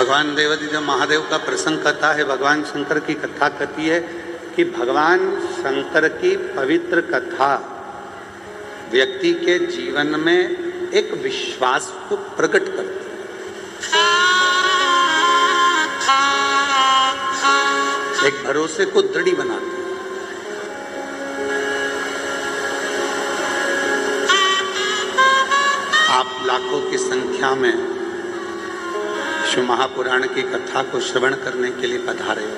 भगवान देवादिदेव महादेव का प्रसंग कथा है। भगवान शंकर की कथा कहती है कि भगवान शंकर की पवित्र कथा व्यक्ति के जीवन में एक विश्वास को प्रकट करती है, एक भरोसे को दृढ़ बनाती है। आप लाखों की संख्या में शिव महापुराण की कथा को श्रवण करने के लिए पधारे हो।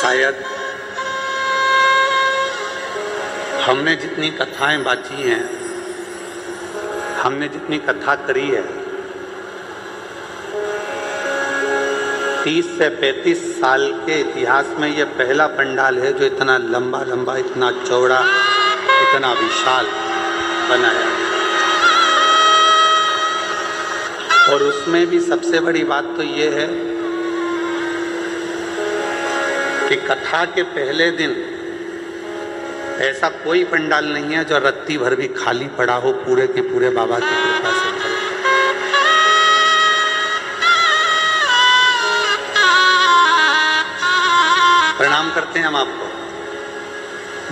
शायद हमने जितनी कथाएं बांची हैं, हमने जितनी कथा करी है, 30 से 35 साल के इतिहास में यह पहला पंडाल है जो इतना लंबा लंबा, इतना चौड़ा, इतना विशाल बनाया। और उसमें भी सबसे बड़ी बात तो ये है कि कथा के पहले दिन ऐसा कोई पंडाल नहीं है जो रत्ती भर भी खाली पड़ा हो, पूरे के पूरे बाबा की कृपा से भरे। प्रणाम करते हैं हम आपको,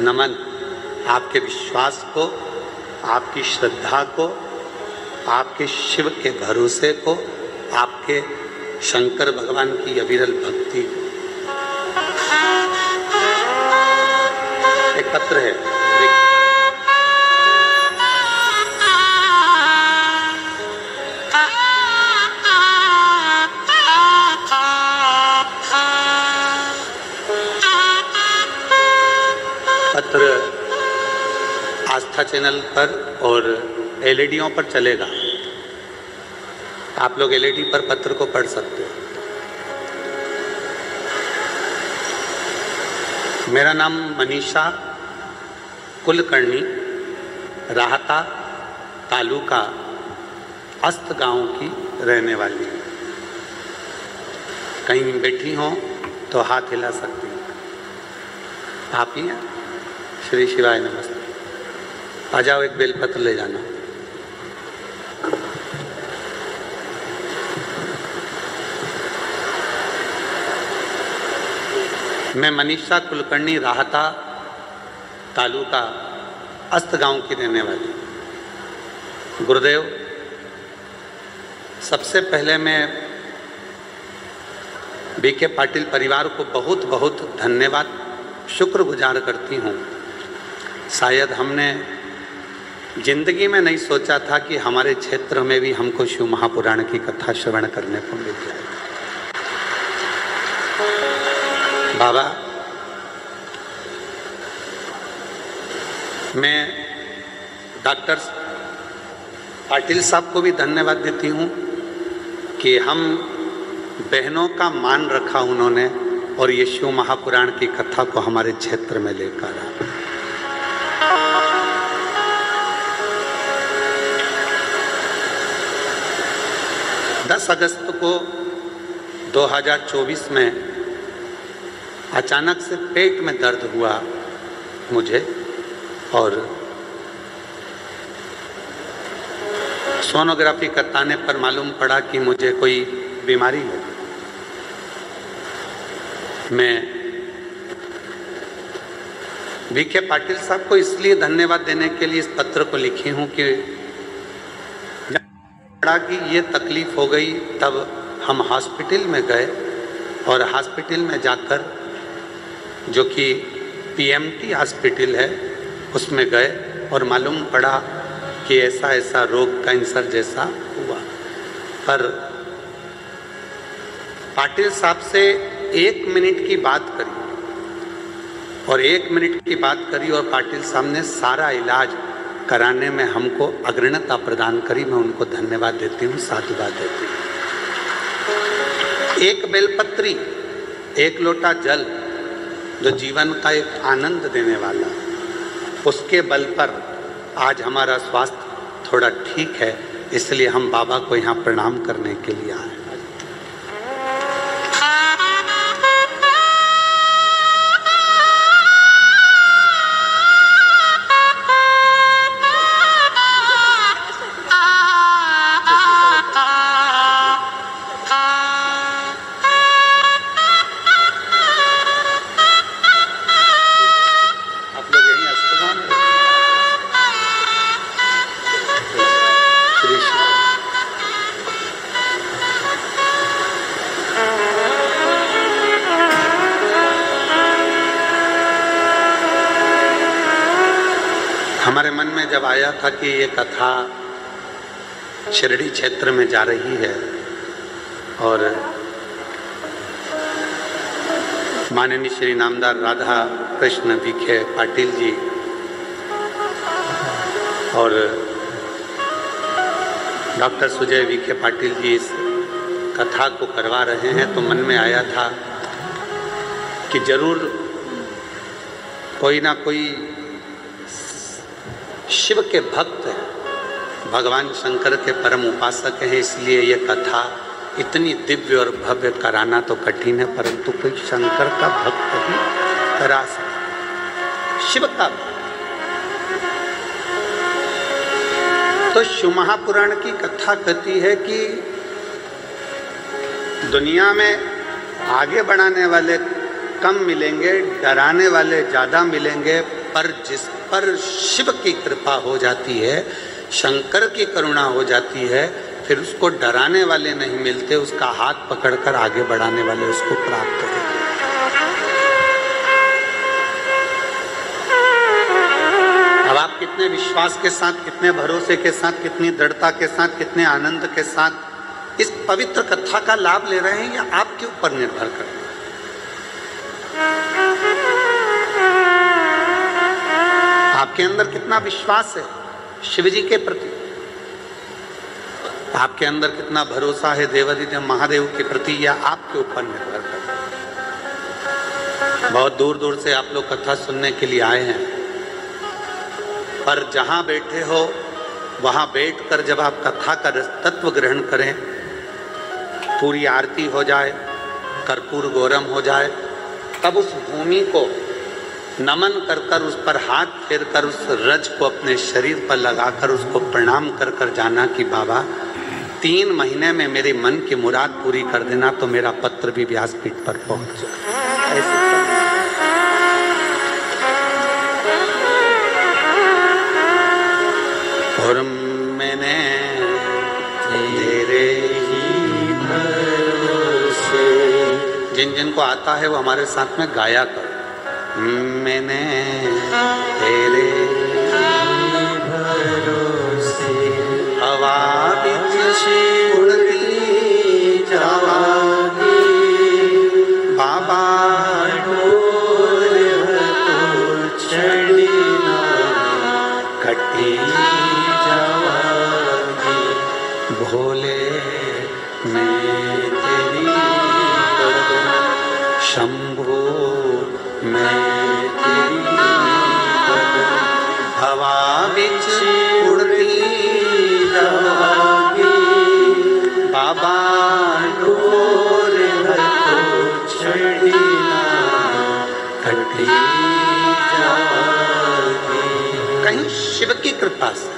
नमन आपके विश्वास को, आपकी श्रद्धा को, आपके शिव के भरोसे को, आपके शंकर भगवान की अविरल भक्ति को। एक पत्र है, पत्र आस्था चैनल पर और एलईडीओं पर चलेगा। आप लोग एलईडी पर पत्र को पढ़ सकते हो। मेरा नाम मनीषा कुलकर्णी, राहता तालुका अस्त गांव की रहने वाली है। कहीं बैठी हो तो हाथ हिला सकती हैं। आप ही हैं? श्री शिवाय नमस्ते। आ जाओ, एक बेलपत्र ले जाना। मैं मनीषा कुलकर्णी, राहता तालुका अस्त गांव की रहने वाली। गुरुदेव, सबसे पहले मैं बीके पाटिल परिवार को बहुत बहुत धन्यवाद, शुक्रगुजार करती हूँ। शायद हमने जिंदगी में नहीं सोचा था कि हमारे क्षेत्र में भी हमको शिव महापुराण की कथा श्रवण करने को मिल जाए। बाबा, मैं डॉक्टर पाटिल साहब को भी धन्यवाद देती हूँ कि हम बहनों का मान रखा उन्होंने और ये शिव महापुराण की कथा को हमारे क्षेत्र में लेकर आए। 10 अगस्त को 2024 में अचानक से पेट में दर्द हुआ मुझे और सोनोग्राफी कराने पर मालूम पड़ा कि मुझे कोई बीमारी है। मैं बीके पाटिल साहब को इसलिए धन्यवाद देने के लिए इस पत्र को लिखी हूँ कि कि ये तकलीफ हो गई, तब हम हॉस्पिटल में गए और हॉस्पिटल में जाकर, जो कि पीएमटी हॉस्पिटल है, उसमें गए और मालूम पड़ा कि ऐसा ऐसा रोग, कैंसर जैसा हुआ। पर पाटिल साहब से 1 मिनट की बात करी और 1 मिनट की बात करी और पाटिल साहब ने सारा इलाज कराने में हमको अग्रणता प्रदान करी। मैं उनको धन्यवाद देती हूँ, साधुवाद देती हूँ। एक बेलपत्री, एक लोटा जल जो जीवन का एक आनंद देने वाला, उसके बल पर आज हमारा स्वास्थ्य थोड़ा ठीक है, इसलिए हम बाबा को यहाँ प्रणाम करने के लिए आए। में जब आया था कि ये कथा शिरडी क्षेत्र में जा रही है और माननीय श्री नामदार राधा कृष्ण विखे पाटिल जी और डॉक्टर सुजय विखे पाटिल जी इस कथा को करवा रहे हैं, तो मन में आया था कि जरूर कोई ना कोई शिव के भक्त हैं, भगवान शंकर के परम उपासक हैं, इसलिए ये कथा इतनी दिव्य और भव्य कराना तो कठिन है, परंतु कोई शंकर का भक्त ही करा सकता, शिव का भक्त। तो शिव महापुराण की कथा कहती है कि दुनिया में आगे बढ़ाने वाले कम मिलेंगे, डराने वाले ज़्यादा मिलेंगे, पर जिस पर शिव की कृपा हो जाती है, शंकर की करुणा हो जाती है, फिर उसको डराने वाले नहीं मिलते, उसका हाथ पकड़कर आगे बढ़ाने वाले उसको प्राप्त होते। अब आप कितने विश्वास के साथ, कितने भरोसे के साथ, कितनी दृढ़ता के साथ, कितने आनंद के साथ इस पवित्र कथा का लाभ ले रहे हैं, यह आपके ऊपर निर्भर करता है। आपके अंदर कितना विश्वास है शिव जी के प्रति, आपके अंदर कितना भरोसा है देवाधिदेव महादेव के प्रति, यह आपके ऊपर निर्भर करता है। बहुत दूर दूर से आप लोग कथा सुनने के लिए आए हैं, पर जहां बैठे हो वहां बैठकर जब आप कथा का तत्व ग्रहण करें, पूरी आरती हो जाए, कर्पूर गौरम हो जाए, तब उस भूमि को नमन कर कर, उस पर हाथ फेर कर, उस रज को अपने शरीर पर लगाकर उसको प्रणाम कर कर जाना कि बाबा 3 महीने में मेरे मन की मुराद पूरी कर देना, तो मेरा पत्र भी व्यासपीठ पर पहुंच जाए। ऐसे और मैंने तेरे ही भरोसे, जिन जिन को आता है वो हमारे साथ में गाया करो। मैंने तेरे भरोसे हवा बिच उड़ती जावागी, बाबा डोर तो चढ़ना कटी जावागी, भोले मैं तेरी शंभो मैं तेरी हवा बिच उड़ती जावागी, बाबा डोर तो चढ़ना कटी जावागी। कहीं शिव की कृपा से,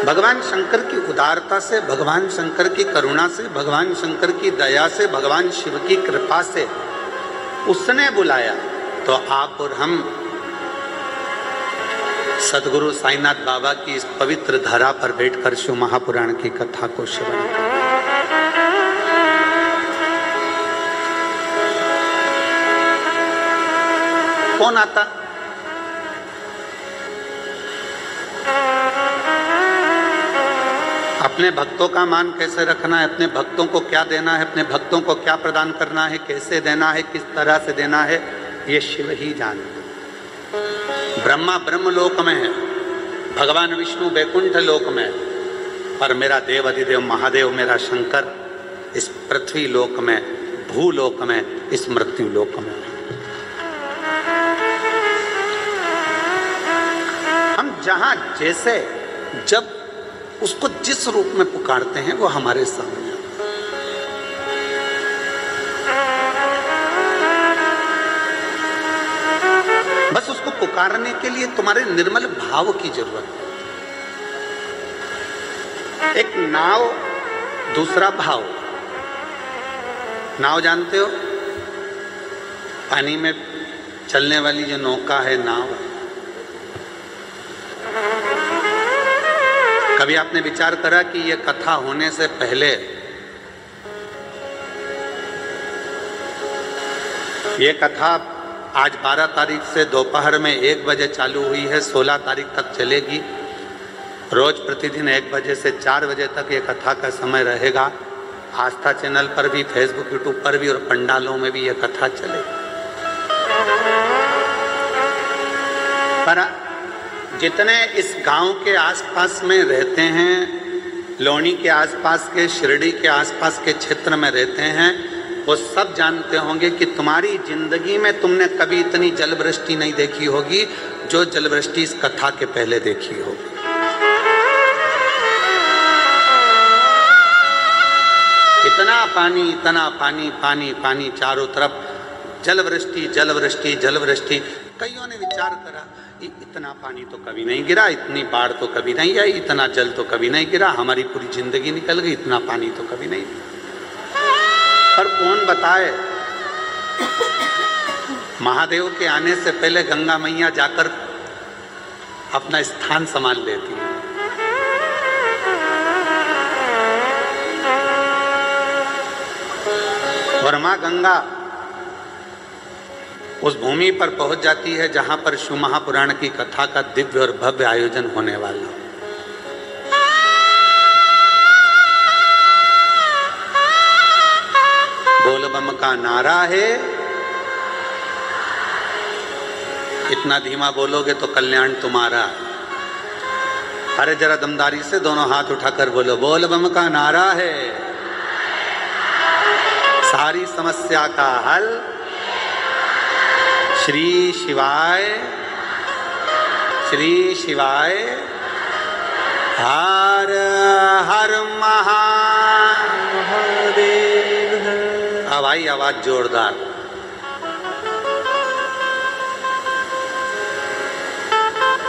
भगवान शंकर की उदारता से, भगवान शंकर की करुणा से, भगवान शंकर की दया से, भगवान शिव की कृपा से उसने बुलाया, तो आप और हम सदगुरु साईनाथ बाबा की इस पवित्र धरा पर बैठकर शिव महापुराण की कथा को श्रवण करें। कौन आता? अपने भक्तों का मान कैसे रखना है, अपने भक्तों को क्या देना है, अपने भक्तों को क्या प्रदान करना है, कैसे देना है, किस तरह से देना है, ये शिव ही जानते। ब्रह्मा ब्रह्मलोक में है, भगवान विष्णु वैकुंठ लोक में है, पर मेरा देव अधिदेव महादेव, मेरा शंकर इस पृथ्वी लोक में, भूलोक में, इस मृत्यु लोक में। हम जहां जैसे जब उसको जिस रूप में पुकारते हैं वो हमारे सामने आता है। बस उसको पुकारने के लिए तुम्हारे निर्मल भाव की जरूरत है। एक नाव, दूसरा भाव। नाव जानते हो, पानी में चलने वाली जो नौका है, नाव। कभी आपने विचार करा कि ये कथा होने से पहले ये कथा आज 12 तारीख से दोपहर में 1 बजे चालू हुई है, 16 तारीख तक चलेगी। रोज प्रतिदिन 1 बजे से 4 बजे तक ये कथा का समय रहेगा। आस्था चैनल पर भी, फेसबुक यूट्यूब पर भी और पंडालों में भी ये कथा चलेगी। पर जितने इस गांव के आसपास में रहते हैं, लोनी के आसपास के, शिरडी के आसपास के क्षेत्र में रहते हैं, वो सब जानते होंगे कि तुम्हारी जिंदगी में तुमने कभी इतनी जलवृष्टि नहीं देखी होगी जो जलवृष्टि इस कथा के पहले देखी होगी। इतना पानी, इतना पानी, पानी पानी चारों तरफ, जलवृष्टि जलवृष्टि जलवृष्टि। कईयों ने विचार करा इतना पानी तो कभी नहीं गिरा, इतनी बाढ़ तो कभी नहीं आई, इतना जल तो कभी नहीं गिरा, हमारी पूरी जिंदगी निकल गई, इतना पानी तो कभी नहीं। पर कौन बताए, महादेव के आने से पहले गंगा मैया जाकर अपना स्थान संभाल लेती है। और मां गंगा उस भूमि पर पहुंच जाती है जहां पर शिव महापुराण की कथा का दिव्य और भव्य आयोजन होने वाला। बोल बम का नारा है, इतना धीमा बोलोगे तो कल्याण तुम्हारा। अरे जरा दमदारी से दोनों हाथ उठाकर बोलो, बोल बम का नारा है, सारी समस्या का हल श्री शिवाय, श्री शिवाय, हर हर महादेव। अब आई आवाज जोरदार।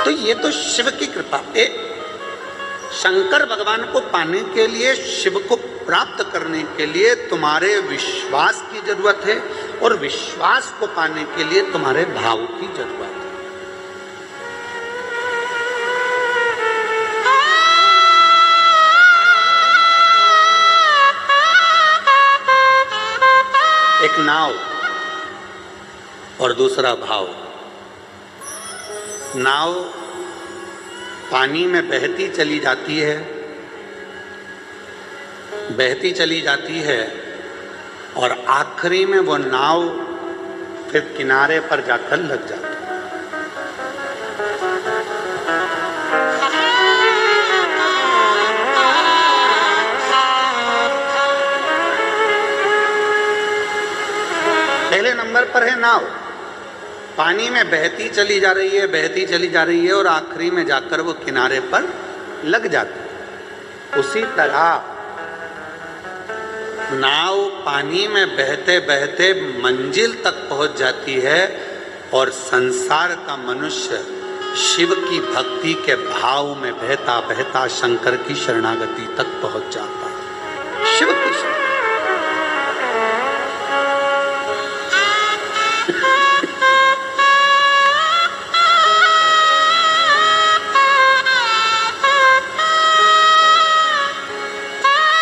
तो ये तो शिव की कृपा है। शंकर भगवान को पाने के लिए, शिव को प्राप्त करने के लिए तुम्हारे विश्वास की जरूरत है, और विश्वास को पाने के लिए तुम्हारे भाव की जरूरत है। एक नाव और दूसरा भाव। नाव पानी में बहती चली जाती है, बहती चली जाती है, और आखिरी में वो नाव फिर किनारे पर जाकर लग जाती है। पहले नंबर पर है नाव, पानी में बहती चली जा रही है, बहती चली जा रही है, और आखिरी में जाकर वो किनारे पर लग जाती है। उसी तरह नाव पानी में बहते बहते मंजिल तक पहुंच जाती है, और संसार का मनुष्य शिव की भक्ति के भाव में बहता बहता शंकर की शरणागति तक पहुंच जाता है। शिव की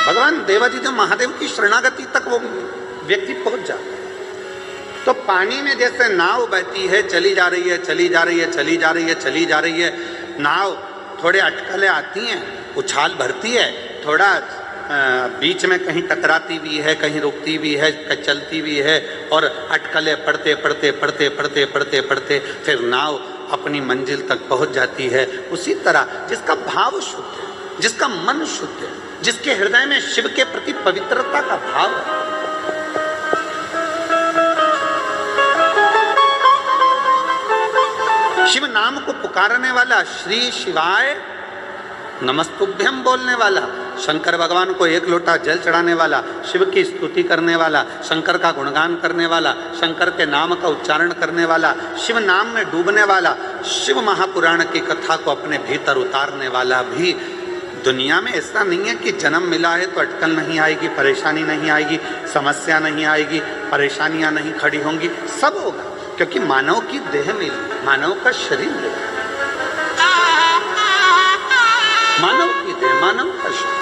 भगवान देवादिदेव महादेव की शरणागति तक वो व्यक्ति पहुंच जाता है। तो पानी में जैसे नाव बहती है, चली जा रही है, चली जा रही है, चली जा रही है, चली जा रही है, नाव थोड़े अटकलें आती हैं, उछाल भरती है, थोड़ा बीच में कहीं टकराती भी है, कहीं रुकती भी है, चलती भी है, और अटकलें पढ़ते पढ़ते पढ़ते पढ़ते पढ़ते पढ़ते फिर नाव अपनी मंजिल तक पहुंच जाती है। उसी तरह जिसका भाव शुद्ध है, जिसका मन शुद्ध है, जिसके हृदय में शिव के प्रति पवित्रता का भाव है, शिव नाम को पुकारने वाला, श्री शिवाय नमस्तुभ्यम बोलने वाला, शंकर भगवान को 1 लोटा जल चढ़ाने वाला, शिव की स्तुति करने वाला, शंकर का गुणगान करने वाला, शंकर के नाम का उच्चारण करने वाला, शिव नाम में डूबने वाला, शिव महापुराण की कथा को अपने भीतर उतारने वाला भी दुनिया में ऐसा नहीं है कि जन्म मिला है तो अटकल नहीं आएगी, परेशानी नहीं आएगी, समस्या नहीं आएगी, परेशानियां नहीं खड़ी होंगी। सब होगा, क्योंकि मानव की देह मिली, मानव का शरीर मिला, मानव की देह, मानव का शरीर।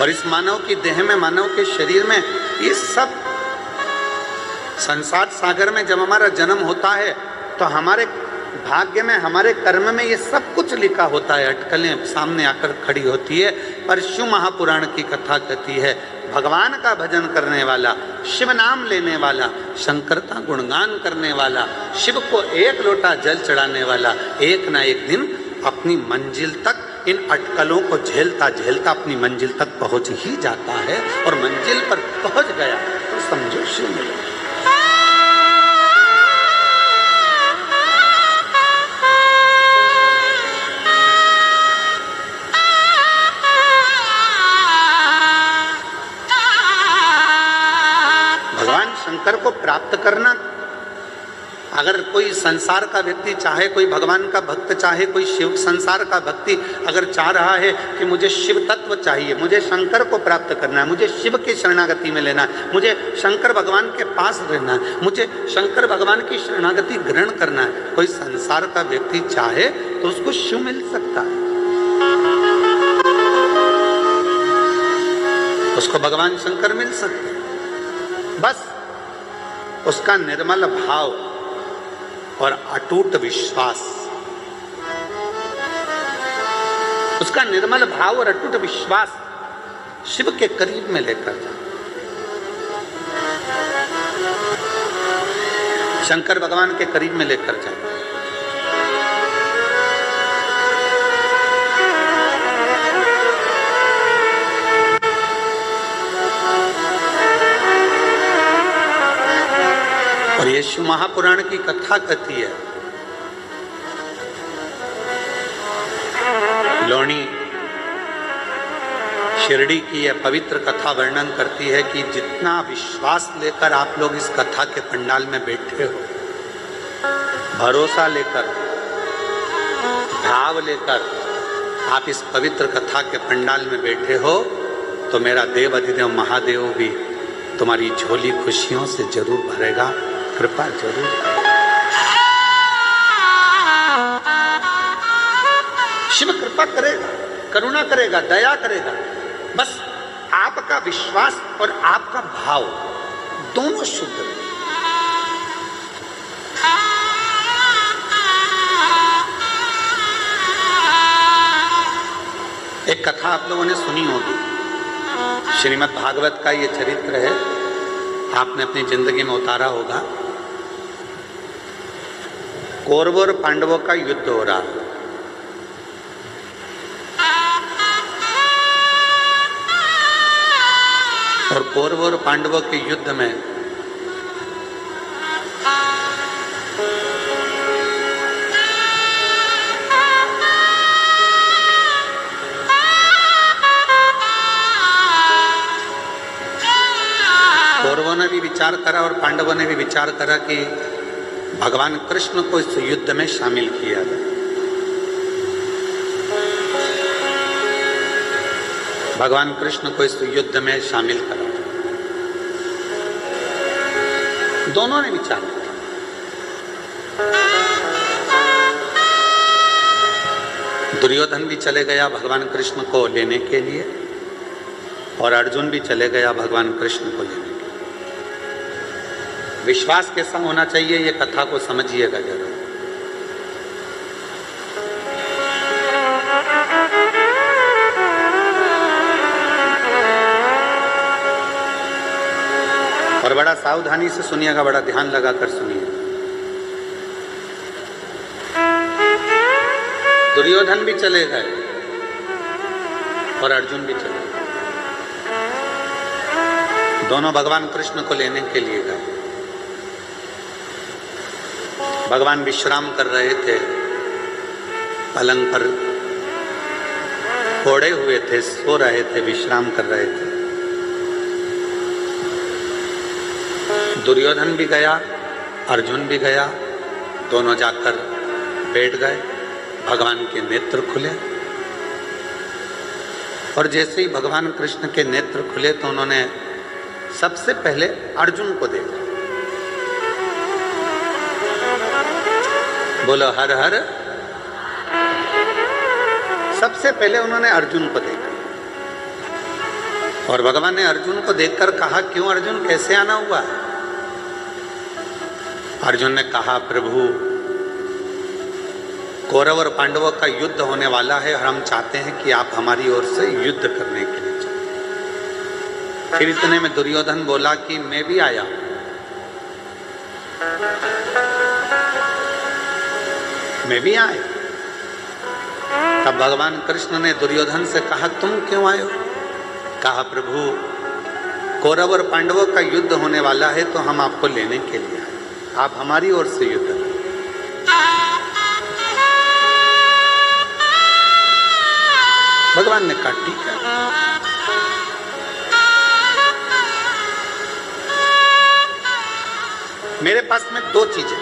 और इस मानव की देह में, मानव के शरीर में ये सब संसार सागर में जब हमारा जन्म होता है तो हमारे भाग्य में, हमारे कर्म में ये सब कुछ लिखा होता है। अटकलें सामने आकर खड़ी होती है। पर शिव महापुराण की कथा कहती है, भगवान का भजन करने वाला, शिव नाम लेने वाला, शंकर का गुणगान करने वाला, शिव को एक लोटा जल चढ़ाने वाला एक ना एक दिन अपनी मंजिल तक इन अटकलों को झेलता झेलता अपनी मंजिल तक पहुंच ही जाता है। और मंजिल पर पहुंच गया तो समझो शिव मिला। भगवान शंकर को प्राप्त करना, अगर कोई संसार का व्यक्ति चाहे, कोई भगवान का भक्त चाहे, कोई शिव संसार का भक्ति अगर चाह रहा है कि मुझे शिव तत्व चाहिए, मुझे शंकर को प्राप्त करना है, मुझे शिव की शरणागति में लेना है, मुझे शंकर भगवान के पास रहना है, मुझे शंकर भगवान की शरणागति ग्रहण करना है, कोई संसार का व्यक्ति चाहे तो उसको शिव मिल सकता है, उसको भगवान शंकर मिल सकते हैं। बस उसका निर्मल भाव और अटूट विश्वास, उसका निर्मल भाव और अटूट विश्वास शिव के करीब में लेकर जाए। शंकर भगवान के करीब में लेकर जाए। और ये शिव महापुराण की कथा कहती है, लोणी शिरडी की यह पवित्र कथा वर्णन करती है कि जितना विश्वास लेकर आप लोग इस कथा के पंडाल में बैठे हो, भरोसा लेकर, भाव लेकर आप इस पवित्र कथा के पंडाल में बैठे हो, तो मेरा देव अधिदेव महादेव भी तुम्हारी झोली खुशियों से जरूर भरेगा, कृपा जरूर। शिव कृपा करेगा, करुणा करेगा, दया करेगा। बस आपका विश्वास और आपका भाव दोनों शुद्ध रहे। एक कथा आप लोगों ने सुनी होगी, श्रीमद् भागवत का ये चरित्र है, आपने अपनी जिंदगी में उतारा होगा। कौरवों और पांडवों का युद्ध हो रहा है। और कौरवों और पांडवों के युद्ध में कौरवों ने भी विचार करा और पांडवों ने भी विचार करा कि भगवान कृष्ण को इस युद्ध में शामिल किया जाए। भगवान कृष्ण को इस युद्ध में शामिल करा जाए। दोनों ने विचार किया। दुर्योधन भी चले गया भगवान कृष्ण को लेने के लिए और अर्जुन भी चले गया भगवान कृष्ण को लेने के लिए। विश्वास कैसा होना चाहिए, ये कथा को समझिएगा जरा। और बड़ा सावधानी से सुनिएगा, बड़ा ध्यान लगाकर सुनिए। दुर्योधन भी चले गए और अर्जुन भी चले गए। दोनों भगवान कृष्ण को लेने के लिए गए। भगवान विश्राम कर रहे थे, पलंग पर ओढ़े हुए थे, सो रहे थे, विश्राम कर रहे थे। दुर्योधन भी गया, अर्जुन भी गया, दोनों जाकर बैठ गए। भगवान के नेत्र खुले और जैसे ही भगवान कृष्ण के नेत्र खुले तो उन्होंने सबसे पहले अर्जुन को देखा। बोलो हर हर। सबसे पहले उन्होंने अर्जुन को देखा और भगवान ने अर्जुन को देखकर कहा, क्यों अर्जुन, कैसे आना हुआ? अर्जुन ने कहा, प्रभु कौरव और पांडवों का युद्ध होने वाला है और हम चाहते हैं कि आप हमारी ओर से युद्ध करने के लिए चलो। फिर इतने में दुर्योधन बोला कि मैं भी आया। मैं भी आया। तब भगवान कृष्ण ने दुर्योधन से कहा, तुम क्यों आए हो? कहा, प्रभु कौरव और पांडवों का युद्ध होने वाला है तो हम आपको लेने के लिए आए, आप हमारी ओर से युद्ध करें। भगवान ने कहा, ठीक है। मेरे पास में दो चीजें,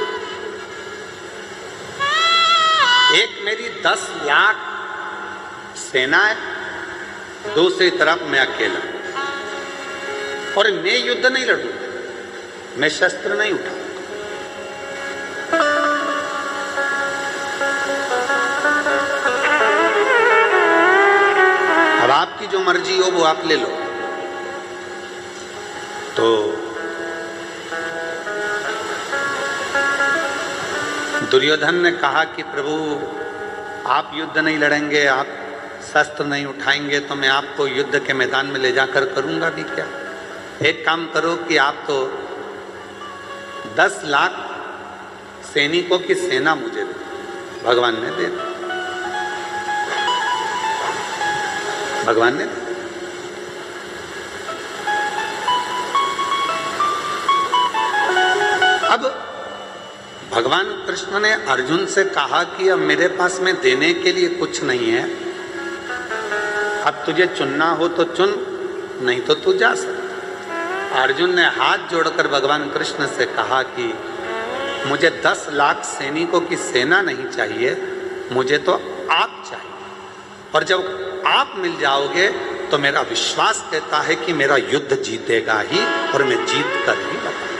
एक मेरी 10 लाख सेना है, दूसरी तरफ मैं अकेला, और मैं युद्ध नहीं लड़ूंगा, मैं शस्त्र नहीं उठाऊंगा। अब आपकी जो मर्जी हो वो आप ले लो। तो दुर्योधन ने कहा कि प्रभु आप युद्ध नहीं लड़ेंगे, आप शस्त्र नहीं उठाएंगे, तो मैं आपको युद्ध के मैदान में ले जाकर करूंगा भी क्या? एक काम करो कि आप तो 10 लाख सैनिकों की सेना मुझे दे। भगवान ने दे दी। भगवान ने अब भगवान कृष्ण ने अर्जुन से कहा कि अब मेरे पास में देने के लिए कुछ नहीं है, अब तुझे चुनना हो तो चुन, नहीं तो तू जा सकता। अर्जुन ने हाथ जोड़कर भगवान कृष्ण से कहा कि मुझे 10 लाख सैनिकों की सेना नहीं चाहिए, मुझे तो आप चाहिए, और जब आप मिल जाओगे तो मेरा विश्वास कहता है कि मेरा युद्ध जीतेगा ही, और मैं जीत कर ही बताऊंगा।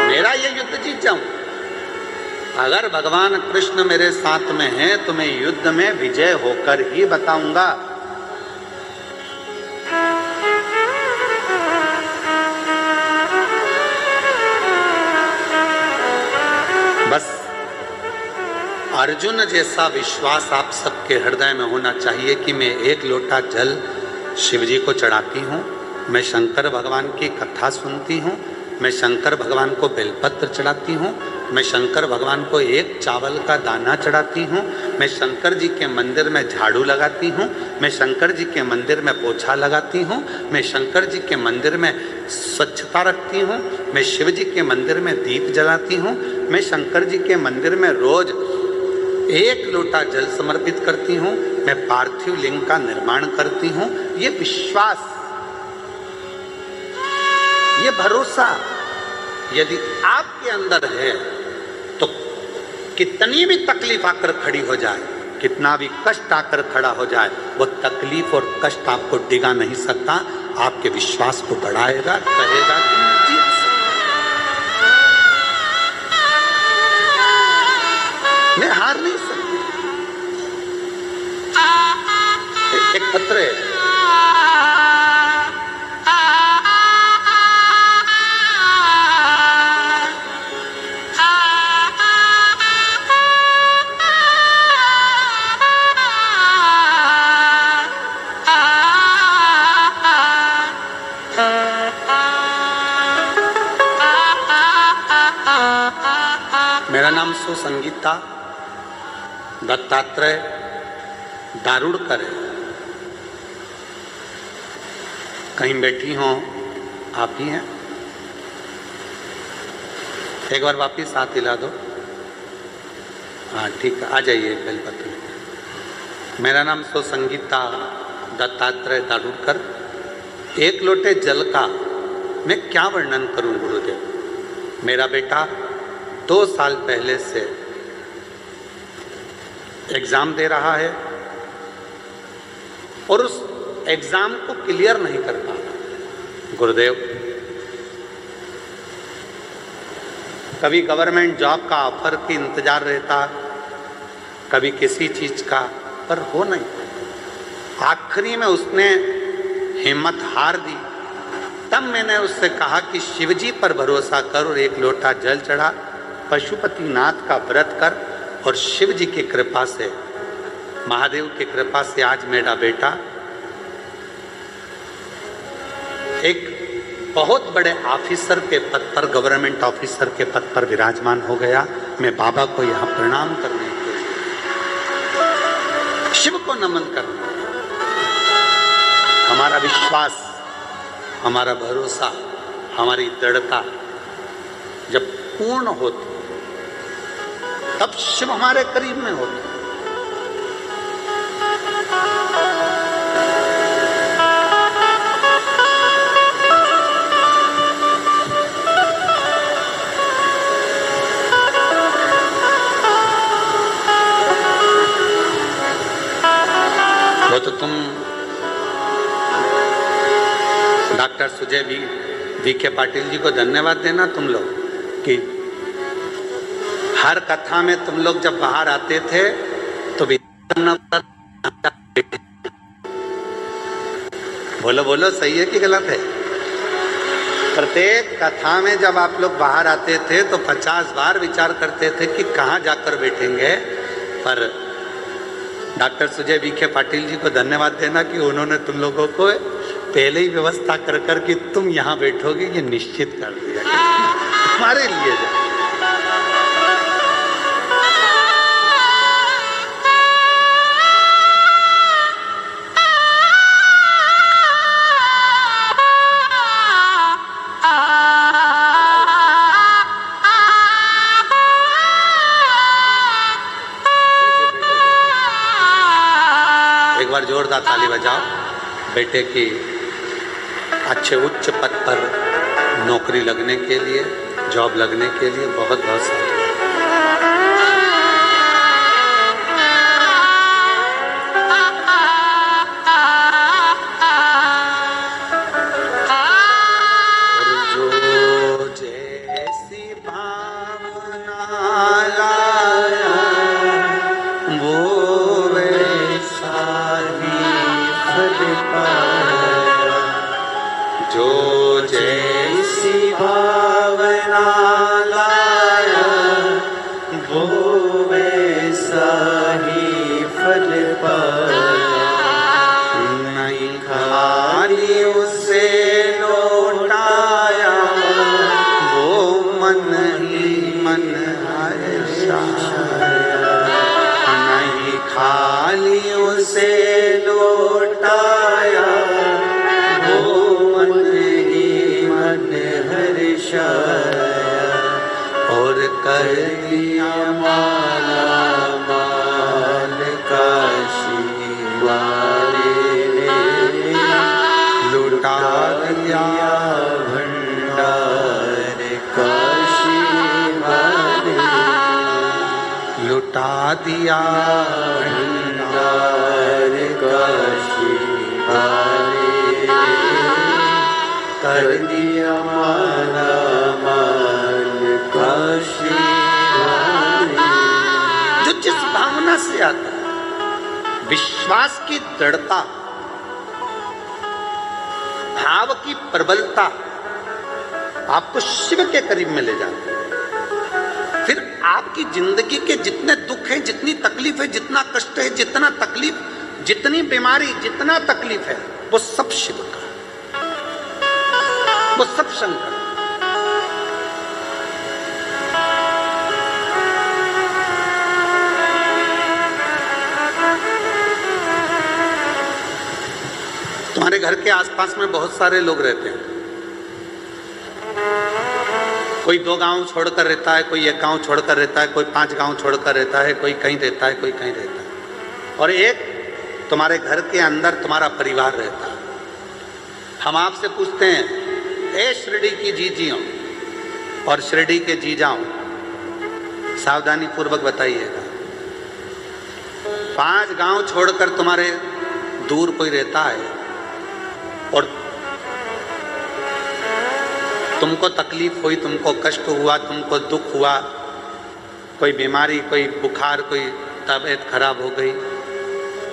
मेरा ये युद्ध जीत जाऊं। अगर भगवान कृष्ण मेरे साथ में हैं तो मैं युद्ध में विजय होकर ही बताऊंगा। बस अर्जुन जैसा विश्वास आप सबके हृदय में होना चाहिए कि मैं एक लोटा जल शिव जी को चढ़ाती हूँ, मैं शंकर भगवान की कथा सुनती हूँ, मैं शंकर भगवान को बेलपत्र चढ़ाती हूँ, मैं शंकर भगवान को एक चावल का दाना चढ़ाती हूँ, मैं शंकर जी के मंदिर में झाड़ू लगाती हूँ, मैं शंकर जी के मंदिर में पोछा लगाती हूँ, मैं शंकर जी के मंदिर में स्वच्छता रखती हूँ, मैं शिव जी के मंदिर में दीप जलाती हूँ, मैं शंकर जी के मंदिर में रोज 1 लोटा जल समर्पित करती हूँ, मैं पार्थिव लिंग का निर्माण करती हूँ। ये विश्वास, ये भरोसा यदि आपके अंदर है तो कितनी भी तकलीफ आकर खड़ी हो जाए, कितना भी कष्ट आकर खड़ा हो जाए, वो तकलीफ और कष्ट आपको डिगा नहीं सकता, आपके विश्वास को बढ़ाएगा, कहेगा कि मैं जीत सकता, मैं हार नहीं सकता। एक पत्र है, मेरा नाम सुसंगीता दत्तात्रेय दारुड़कर है। कहीं बैठी हो आप ही हैं? एक बार वापिस हाथ हिला दो। हाँ ठीक है, आ जाइए बेलपत्र। मेरा नाम सुसंगीता दत्तात्रेय दारुड़कर। 1 लोटे जल का मैं क्या वर्णन करूं गुरुदेव। मेरा बेटा 2 साल पहले से एग्जाम दे रहा है और उस एग्जाम को क्लियर नहीं कर पा रहा। गुरुदेव, कभी गवर्नमेंट जॉब का ऑफर की इंतजार रहता, कभी किसी चीज का, पर हो नहीं। आखिरी में उसने हिम्मत हार दी। तब मैंने उससे कहा कि शिवजी पर भरोसा कर और एक लोटा जल चढ़ा, पशुपतिनाथ का व्रत कर, और शिव जी की कृपा से, महादेव की कृपा से आज मेरा बेटा एक बहुत बड़े ऑफिसर के पद पर, गवर्नमेंट ऑफिसर के पद पर विराजमान हो गया। मैं बाबा को यहाँ प्रणाम करने के लिए, शिव को नमन करने, हमारा विश्वास, हमारा भरोसा, हमारी दृढ़ता जब पूर्ण होती तब शिव हमारे करीब में होते। वो तो तुम डॉक्टर सुजय वी.के. पाटिल जी को धन्यवाद देना, तुम लोग, कि हर कथा में तुम लोग जब बाहर आते थे तो बोलो बोलो, सही है कि गलत है? प्रत्येक कथा में जब आप लोग बाहर आते थे तो 50 बार विचार करते थे कि कहाँ जाकर बैठेंगे। पर डॉक्टर सुजय वी.के. पाटिल जी को धन्यवाद देना कि उन्होंने तुम लोगों को पहले ही व्यवस्था कर कर कि तुम यहाँ बैठोगे, ये निश्चित कर दिया हमारे लिए। एक बार जोरदार ताली बजाओ बेटे की अच्छे उच्च पद पर नौकरी लगने के लिए, जॉब लगने के लिए। बहुत बहुत सारे दिया भंडार काशी वाले, कर दिया माला माल काशी वाले। जो जिस भावना से आता है, विश्वास की दृढ़ता, भाव की प्रबलता आपको शिव के करीब में ले जाती है। फिर आपकी जिंदगी के जितने दुख हैं, जितनी तकलीफ है, जितना कष्ट है, जितना तकलीफ, जितनी बीमारी, जितना तकलीफ है, वो सब शिव का, वो सब शंकर। तुम्हारे घर के आसपास में बहुत सारे लोग रहते हैं। कोई 2 गांव छोड़कर रहता है, कोई 1 गांव छोड़कर रहता है, कोई 5 गांव छोड़कर रहता है, कोई कहीं रहता है, कोई कहीं रहता है, और एक तुम्हारे घर के अंदर तुम्हारा परिवार रहता है। हम आपसे पूछते हैं, ए शिरडी की जीजियों और शिरडी के जीजाओं, सावधानी पूर्वक बताइएगा, 5 गांव छोड़कर तुम्हारे दूर कोई रहता है और तुमको तकलीफ हुई, तुमको कष्ट हुआ, तुमको दुख हुआ, कोई बीमारी, कोई बुखार, कोई तबीयत खराब हो गई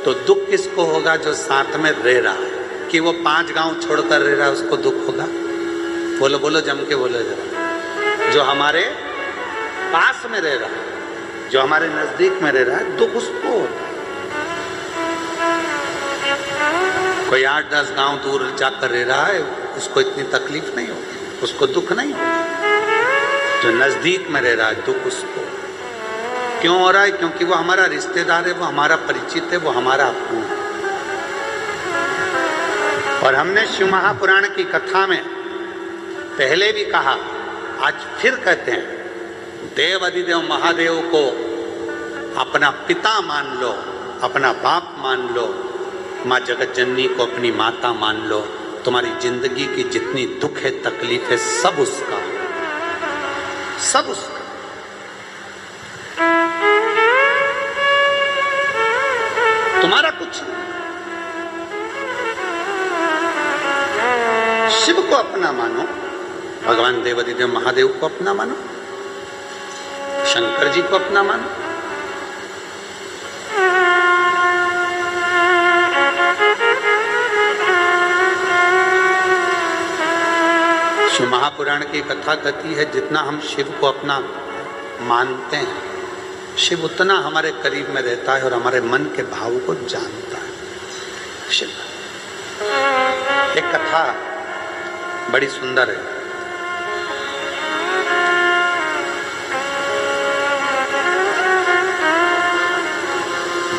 तो दुख किसको होगा? जो साथ में रह रहा है। कि वो 5 गांव छोड़कर रह रहा है उसको दुख होगा? बोलो बोलो, जम के बोलो जरा। जो हमारे पास में रह रहा है, जो हमारे नजदीक में रह रहा है, दुख उसको होता है। कोई 8-10 गांव दूर जाकर रह रहा है उसको इतनी तकलीफ नहीं होगी, उसको दुख नहीं होगा। जो नजदीक में रह रहा है दुख उसको क्यों हो रहा है? क्योंकि वो हमारा रिश्तेदार है, वो हमारा परिचित है, वो हमारा अपना है। और हमने शिव महापुराण की कथा में पहले भी कहा, आज फिर कहते हैं, देव अधिदेव महादेव को अपना पिता मान लो, अपना बाप मान लो, माँ जगत जननी को अपनी माता मान लो। तुम्हारी जिंदगी की जितनी दुख है, तकलीफ है, सब उसका, सब उसका। तुम्हारा कुछ नहीं। शिव को अपना मानो, भगवान देवादिदेव महादेव को अपना मानो, शंकर जी को अपना मानो। शिव महापुराण की कथा कहती है, जितना हम शिव को अपना मानते हैं, शिव उतना हमारे करीब में रहता है और हमारे मन के भाव को जानता है। शिव एक कथा बड़ी सुंदर है।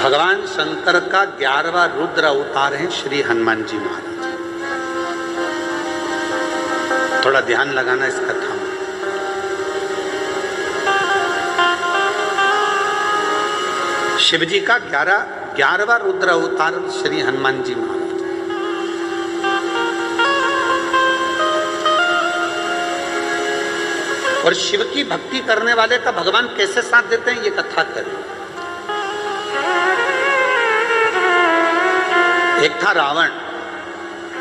भगवान शंकर का 11वां रुद्र अवतार है श्री हनुमान जी महाराज। थोड़ा ध्यान लगाना इस कथा में। शिव जी का 11वां रुद्र अवतार श्री हनुमान जी महाराज। और शिव की भक्ति करने वाले का भगवान कैसे साथ देते हैं, ये कथा करें। एक था रावण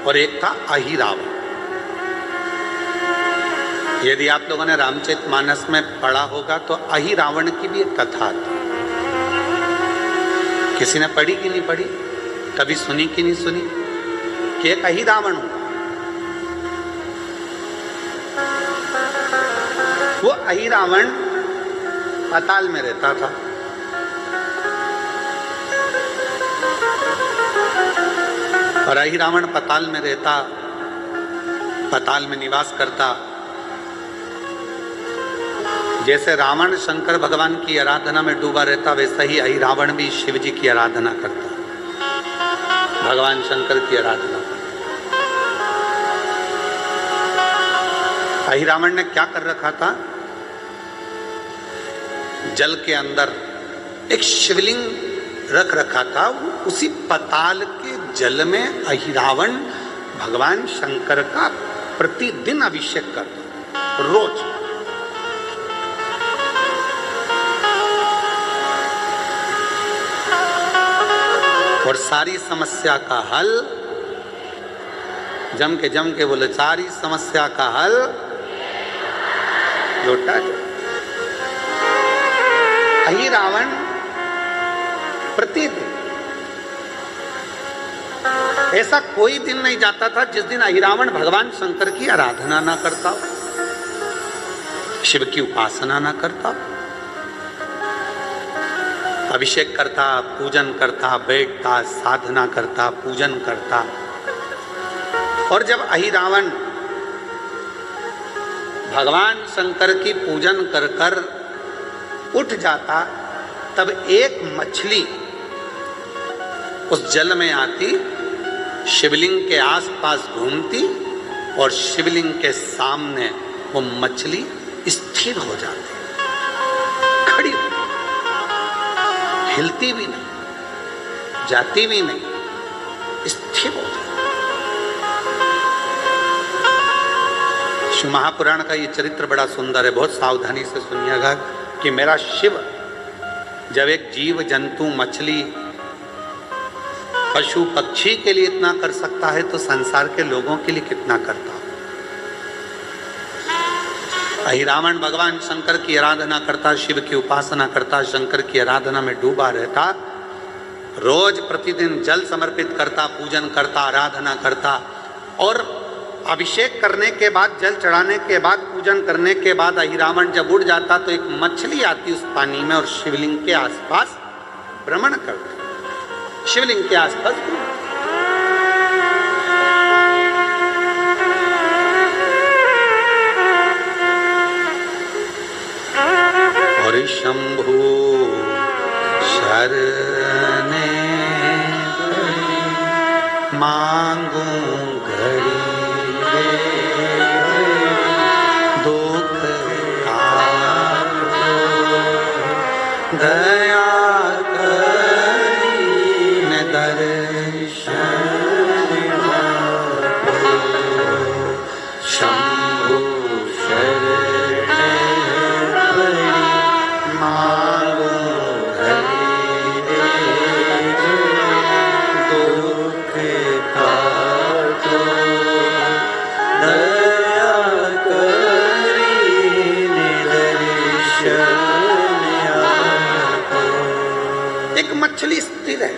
और एक था अहिरावण। यदि आप लोगों ने रामचरितमानस में पढ़ा होगा तो अहिरावण की भी एक कथा थी। किसी ने पढ़ी कि नहीं पढ़ी? कभी सुनी कि नहीं सुनी? कि एक अहिरावण हुआ। वो अहिरावण पाताल में रहता था। और अहिरावण पाताल में रहता, पाताल में निवास करता। जैसे रावण शंकर भगवान की आराधना में डूबा रहता, वैसा ही अहिरावण भी शिव जी की आराधना करता, भगवान शंकर की आराधना। अहिरावण ने क्या कर रखा था? जल के अंदर एक शिवलिंग रख रखा था। उसी पाताल के जल में अहिरावण भगवान शंकर का प्रतिदिन अभिषेक करता, रोज। और सारी समस्या का हल, जम के बोले, सारी समस्या का हल लोटा। अहिरावण प्रतिदिन, ऐसा कोई दिन नहीं जाता था जिस दिन अहिरावण भगवान शंकर की आराधना ना करता, शिव की उपासना ना करता। अभिषेक करता, पूजन करता, बैठता, साधना करता, पूजन करता। और जब अहिरावण भगवान शंकर की पूजन कर कर उठ जाता, तब एक मछली उस जल में आती, शिवलिंग के आसपास घूमती और शिवलिंग के सामने वो मछली स्थिर हो जाती, खड़ी हो, हिलती भी नहीं, जाती भी नहीं, स्थिर हो जाती। शिव महापुराण का ये चरित्र बड़ा सुंदर है, बहुत सावधानी से सुनिएगा कि मेरा शिव जब एक जीव जंतु, मछली, पशु पक्षी के लिए इतना कर सकता है तो संसार के लोगों के लिए कितना करता है। अहिरावण भगवान शंकर की आराधना करता, शिव की उपासना करता, शंकर की आराधना में डूबा रहता, रोज प्रतिदिन जल समर्पित करता, पूजन करता, आराधना करता, और अभिषेक करने के बाद, जल चढ़ाने के बाद, पूजन करने के बाद अहिरावण जब उड़ जाता तो एक मछली आती उस पानी में और शिवलिंग के आसपास भ्रमण करती, शिवलिंग के आसपास। और शंभु शरणे मांगू घड़ी दुख दया करीन दर्शन शंभु शरणे मांगू घड़ी दुख काटो दया करीन दर्शन। एक मछली स्थिर है,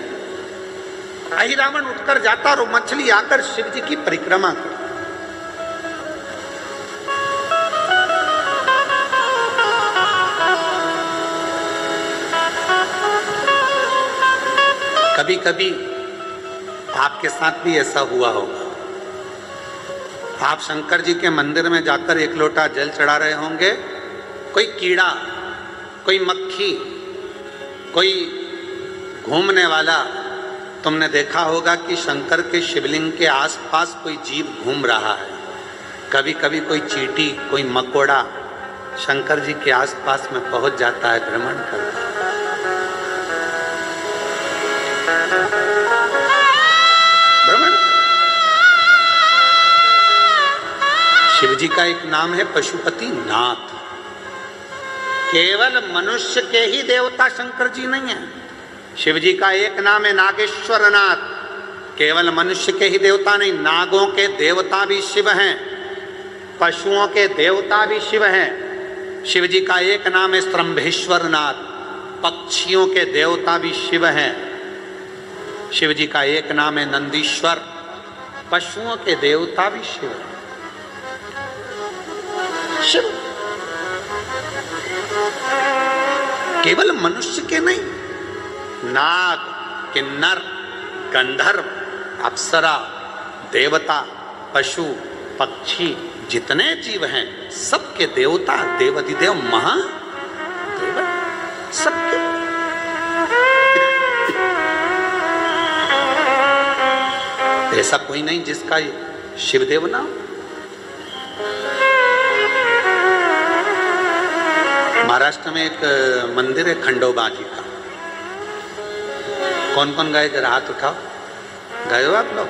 अहिरावण उठकर जाता और मछली आकर शिव जी की परिक्रमा करती। कभी कभी आपके साथ भी ऐसा हुआ होगा, आप शंकर जी के मंदिर में जाकर एक लोटा जल चढ़ा रहे होंगे, कोई कीड़ा, कोई मक्खी, कोई घूमने वाला, तुमने देखा होगा कि शंकर के शिवलिंग के आसपास कोई जीव घूम रहा है। कभी कभी कोई चींटी, कोई मकोड़ा शंकर जी के आसपास में पहुंच जाता है, भ्रमण करता है। शिव जी का एक नाम है पशुपति नाथ। केवल मनुष्य के ही देवता शंकर जी नहीं है, शिव जी का एक नाम है नागेश्वर नाथ। केवल मनुष्य के ही देवता नहीं, नागों के देवता भी शिव हैं, पशुओं के देवता भी शिव हैं। शिव जी का एक नाम है स्तंभेश्वर नाथ, पक्षियों के देवता भी शिव हैं। शिव जी का एक नाम है नंदीश्वर, पशुओं के देवता भी शिव हैं। शिव केवल मनुष्य के नहीं, नाग, किन्नर, गंधर्व, अप्सरा, देवता, पशु, पक्षी, जितने जीव हैं सबके देवता, देवाधिदेव महादेव सबके। ऐसा कोई नहीं जिसका शिवदेव ना हो। महाराष्ट्र में एक मंदिर है खंडोबा जी का, कौन कौन गए जरा हाथ उठाओ, गए हो आप लोग?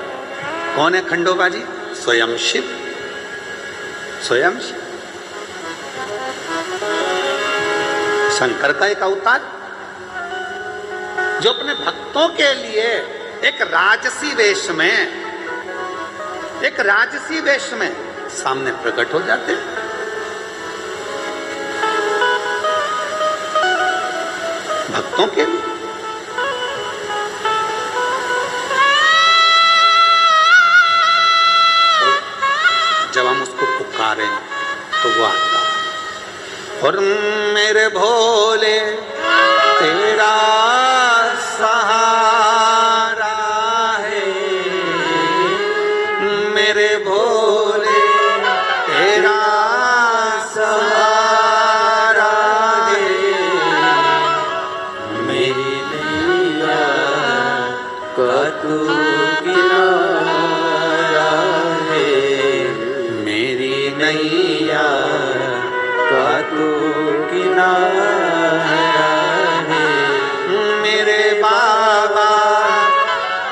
कौन है खंडोबा जी? स्वयं शिव, स्वयं शिव, शंकर का एक अवतार, जो अपने भक्तों के लिए एक राजसी वेश में सामने प्रकट हो जाते हैं। भक्तों के लिए जब हम उसको पुकारें तो वो आता है। और मेरे भोले तेरा सहारा है, मेरे भोले तेरा सहारा है, मेरी नैया का तू किनारा है, मेरी नैया का तू किनारा है, मेरे बाबा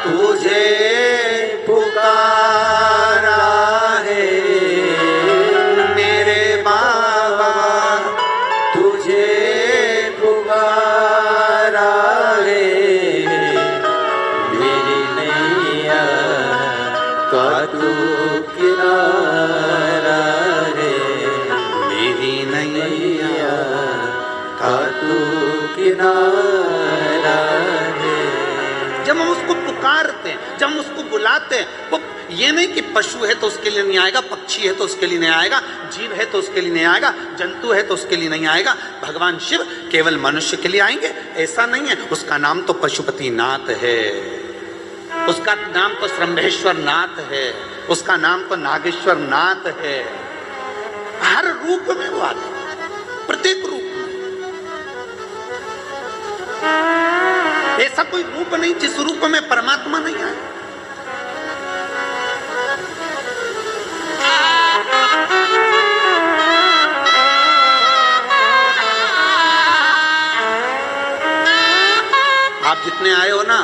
तुझे पुकारा है, मेरे बाबा तुझे पुकारा है, मेरी नैया का तू किनारा है, मेरी किनारा है। जब हम उसको पुकारते हैं, जब हम उसको बुलाते हैं, वो ये नहीं कि पशु है तो उसके लिए नहीं आएगा, पक्षी है तो उसके लिए नहीं आएगा, जीव है तो उसके लिए नहीं आएगा, जंतु है तो उसके लिए नहीं आएगा। भगवान शिव केवल मनुष्य के लिए आएंगे ऐसा नहीं है। उसका नाम तो पशुपति नाथ है, उसका नाम तो श्रम्भेश्वर नाथ है, उसका नाम तो नागेश्वर नाथ है। हर रूप में वो आते, प्रत्येक रूप में। ऐसा कोई रूप नहीं जिस रूप में परमात्मा नहीं आए। आप जितने आए हो ना,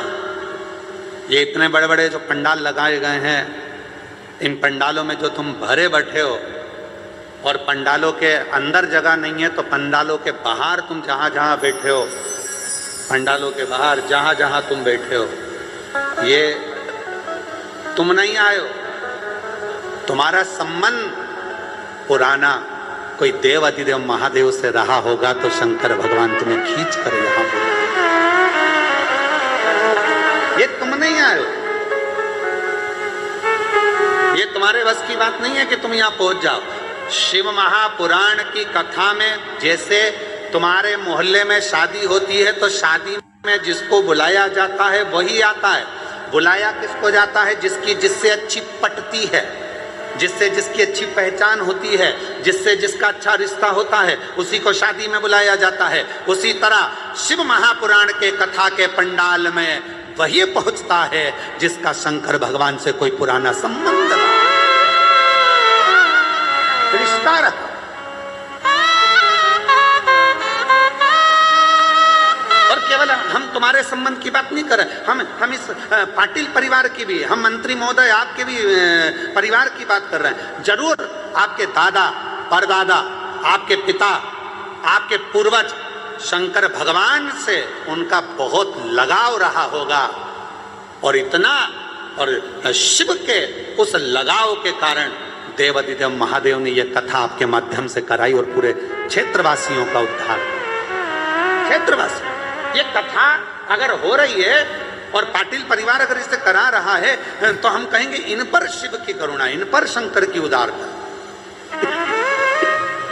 ये इतने बड़े बड़े जो पंडाल लगाए गए हैं, इन पंडालों में जो तुम भरे बैठे हो, और पंडालों के अंदर जगह नहीं है तो पंडालों के बाहर तुम जहां जहां बैठे हो, पंडालों के बाहर जहां जहां तुम बैठे हो, ये तुम नहीं आए हो। तुम्हारा संबंध पुराना कोई देव अधिदेव महादेव से रहा होगा तो शंकर भगवान तुम्हें खींच कर यहां पर, ये तुम नहीं आए हो। ये तुम्हारे बस की बात नहीं है कि तुम यहां पहुंच जाओ। शिव महापुराण की कथा में जैसे तुम्हारे मोहल्ले में शादी होती है तो शादी में जिसको बुलाया जाता है वही आता है। बुलाया किसको जाता है? जिससे अच्छी पटती है, जिससे जिसकी अच्छी पहचान होती है, जिससे जिसका अच्छा रिश्ता होता है, उसी को शादी में बुलाया जाता है। उसी तरह शिव महापुराण के कथा के पंडाल में वही पहुंचता है जिसका शंकर भगवान से कोई पुराना संबंध रिश्ता रहा। और केवल हम तुम्हारे संबंध की बात नहीं कर रहे, हम इस पाटिल परिवार की भी, हम मंत्री महोदय आपके भी परिवार की बात कर रहे हैं। जरूर आपके दादा, परदादा, आपके पिता, आपके पूर्वज शंकर भगवान से उनका बहुत लगाव रहा होगा, और इतना, और शिव के उस लगाव के कारण देवाधिदेव महादेव ने यह कथा आपके माध्यम से कराई और पूरे क्षेत्रवासियों का उद्धार। क्षेत्रवासी, ये कथा अगर हो रही है और पाटिल परिवार अगर इसे करा रहा है तो हम कहेंगे इन पर शिव की करुणा, इन पर शंकर की उदारता,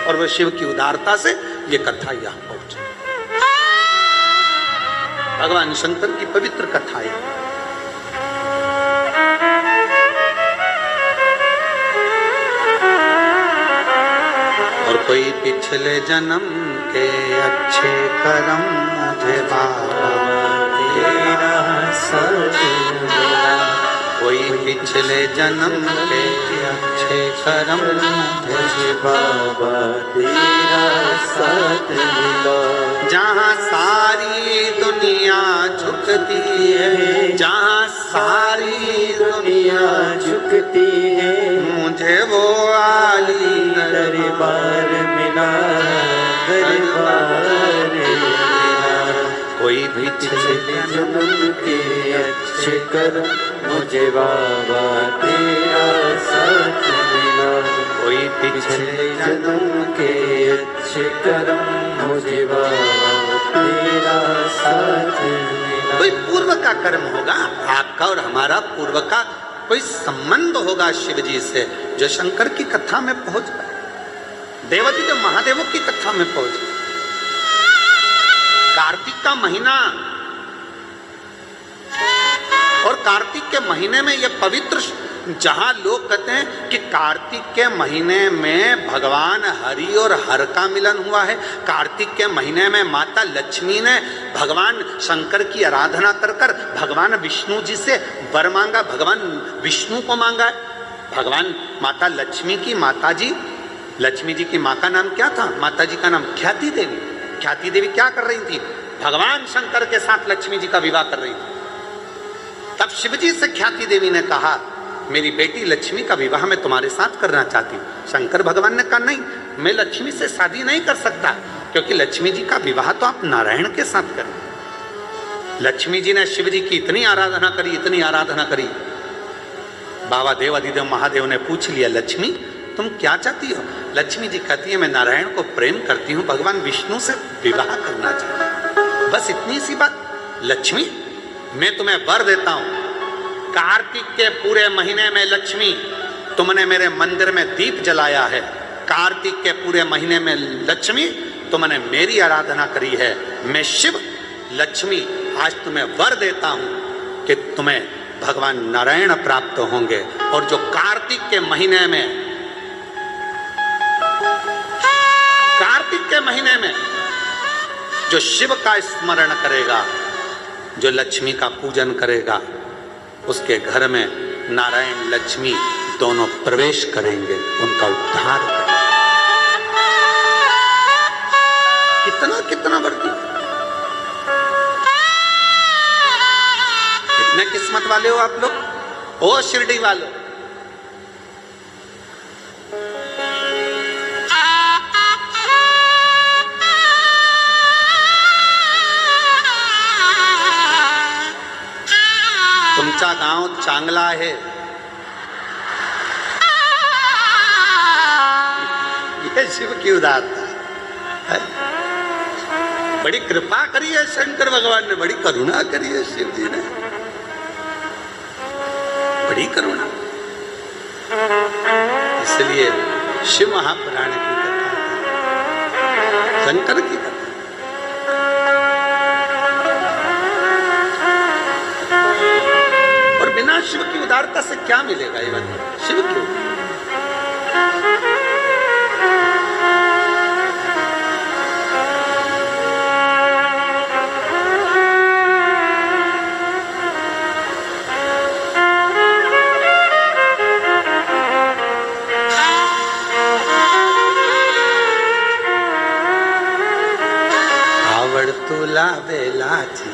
और वह शिव की उदारता से ये कथा यहां पहुंची। भगवान शंकर की पवित्र कथा है। और कोई पिछले जन्म के अच्छे कर्म मुझे बाबा तेरा साथ मिला। कोई पिछले जन्म के अच्छे कर्म मुझे बाबा तेरा साथ मिला। जहाँ सारी दुनिया झुकती है, जहाँ सारी दुनिया झुकती है, मुझे वो आली दरबार मिला, दरबार मिला। कोई पिछले जन्म के अच्छे कर्म मुझे बाबा तेरा साथ मिला। कोई पिछले जन्म के अच्छे कर्म मुझे बाबा तेरा साथ मिला। कोई पूर्व का कर्म होगा आपका और हमारा, पूर्व का कोई संबंध होगा शिव जी से, जो शंकर की कथा में पहुंच गए, देवाधिदेव महादेवों की कथा में पहुंच गए। कार्तिक का महीना, और कार्तिक के महीने में यह पवित्र, जहां लोग कहते हैं कि कार्तिक के महीने में भगवान हरि और हर का मिलन हुआ है। कार्तिक के महीने में माता लक्ष्मी ने भगवान शंकर की आराधना कर कर भगवान विष्णु जी से वर मांगा, भगवान विष्णु को मांगा है। भगवान माता लक्ष्मी की माता जी, लक्ष्मी जी की माँ का नाम क्या था? माता जी का नाम ख्याति देवी। ख्याति देवी क्या कर रही थी? भगवान शंकर के साथ लक्ष्मी जी का विवाह कर रही थी। तब शिव जी से ख्याति देवी ने कहा, मेरी बेटी लक्ष्मी का विवाह मैं तुम्हारे साथ करना चाहती हूँ। शंकर भगवान ने कहा, नहीं, मैं लक्ष्मी से शादी नहीं कर सकता, क्योंकि लक्ष्मी जी का विवाह तो आप नारायण के साथ करें। लक्ष्मी जी ने शिव जी की इतनी आराधना करी, इतनी आराधना करी, बाबा देवाधिदेव महादेव ने पूछ लिया, लक्ष्मी तुम क्या चाहती हो? लक्ष्मी जी कहती है, मैं नारायण को प्रेम करती हूँ, भगवान विष्णु से विवाह करना चाहती हूँ। बस इतनी सी बात। लक्ष्मी, मैं तुम्हें वर देता हूं, कार्तिक के पूरे महीने में लक्ष्मी, तुमने मेरे मंदिर में दीप जलाया है, कार्तिक के पूरे महीने में लक्ष्मी तुमने मेरी आराधना करी है, मैं शिव लक्ष्मी आज तुम्हें वर देता हूं कि तुम्हें भगवान नारायण प्राप्त होंगे। और जो कार्तिक के महीने में जो शिव का स्मरण करेगा, जो लक्ष्मी का पूजन करेगा, उसके घर में नारायण लक्ष्मी दोनों प्रवेश करेंगे, उनका उद्धार करेंगे। कितना कितना वर्दी, कितने किस्मत वाले हो आप लोग, ओ शिरडी वालों। तुमचा गांव चांगला है, ये शिव की उदारता है। बड़ी कृपा करी है शंकर भगवान ने, बड़ी करुणा करी है शिव जी ने, बड़ी करुणा। इसलिए शिव महापुराण की कथा, शंकर की कथा। और बिना शिव की उदारता से क्या मिलेगा? ये बात शिव क्यों? आवड़ तुला बेलाची,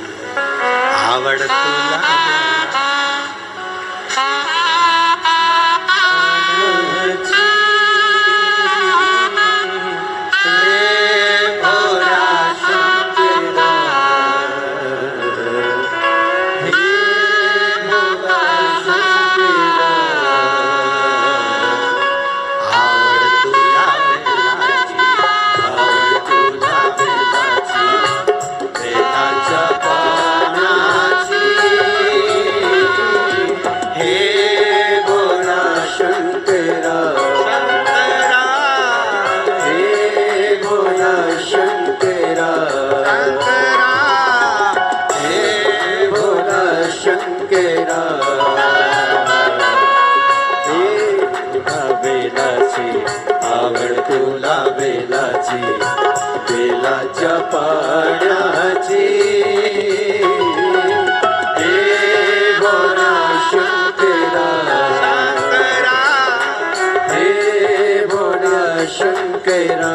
आवड़ तुला बेलाच्या पाण्याची, हे भोला शंकरा, हे भोला शंकरा।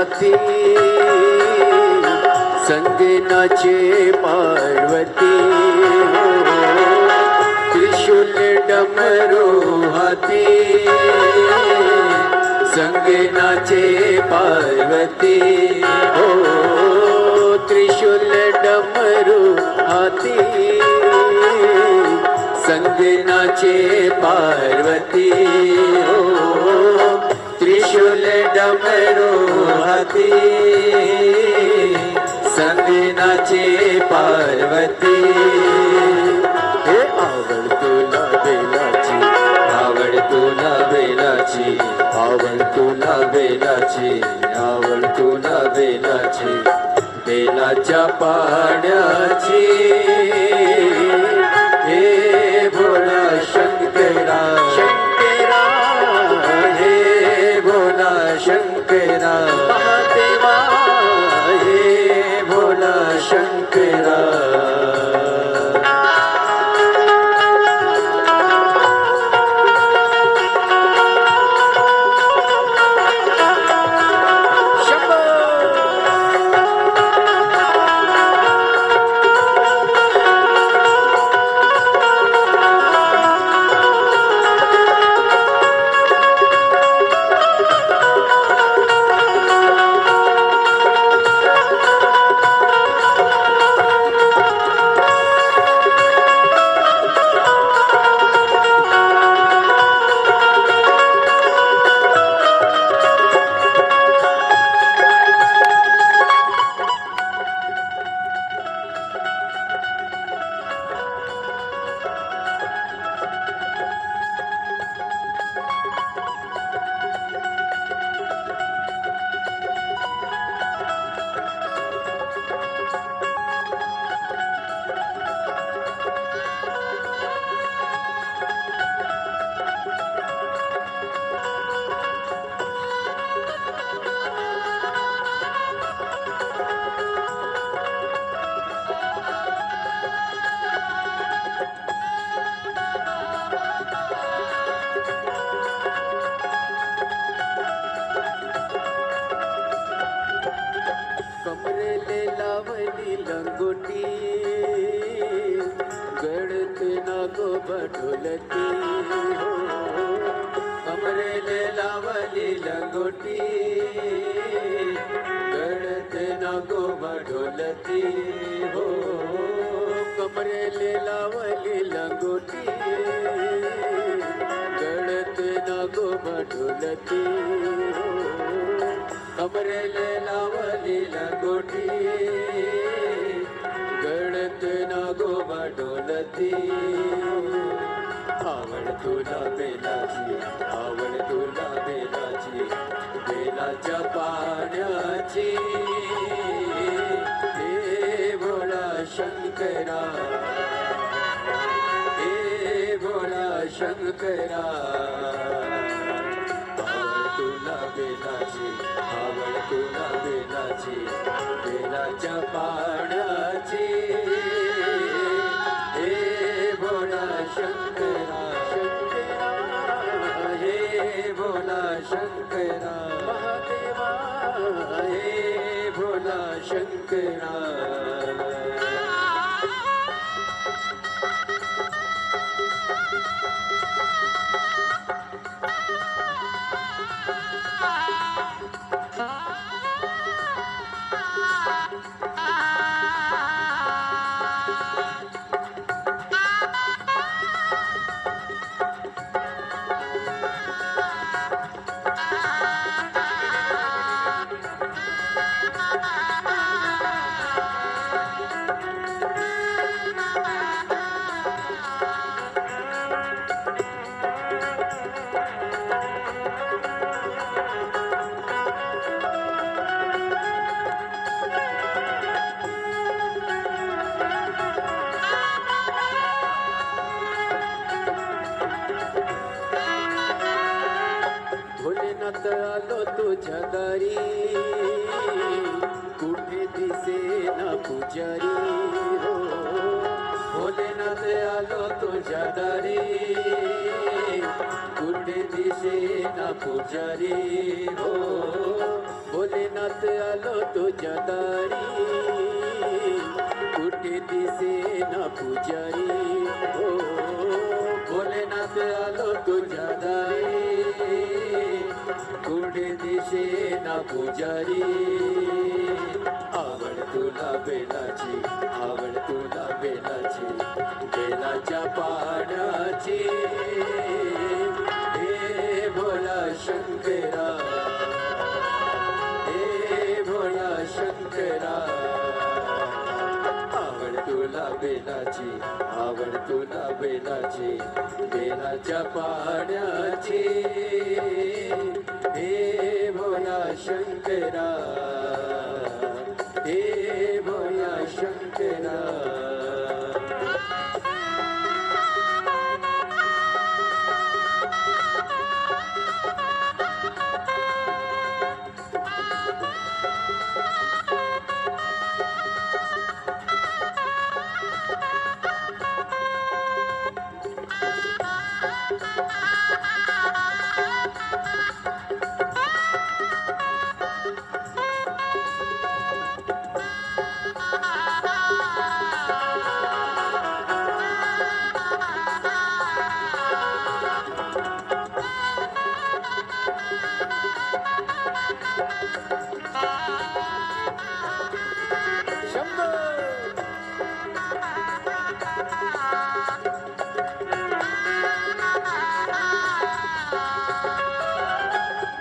हाथी संग नाचे पार्वती हो त्रिशूल डमरू हाथी संग नाचे पार्वती हो त्रिशूल डमरू हाथी संग नाचे पार्वती हो त्रिशूल डमरू हाथी संग नाचे पार्वती हे आवड तुला बेलाची आवड तुला बेलाची आवड तुला बेलाची आवड तुला बेलाची बेलाच्या पाण्याची हे भोळा शंकरा शंकरा हे भोला शंकरा महादेवा हे भोला शंकरा भोलेनाथ आलो तुझ्या दारी, कुठे दिसे ना पुजारी. हो भोलेनाथ आलो तुझ्या दारी, कुठे दिसे ना पुजारी. आवड तुला बेलाची, आवड तुला बेलाची, बेलाच्या पाण्याची. हे भोला शंकरा, हे भोला शंकरा. आवड तुला बेलाची, आवड तुला बेलाची, बेलाच्या पाण्याची. हे भोला शंकरा, हे भोला शंकरा.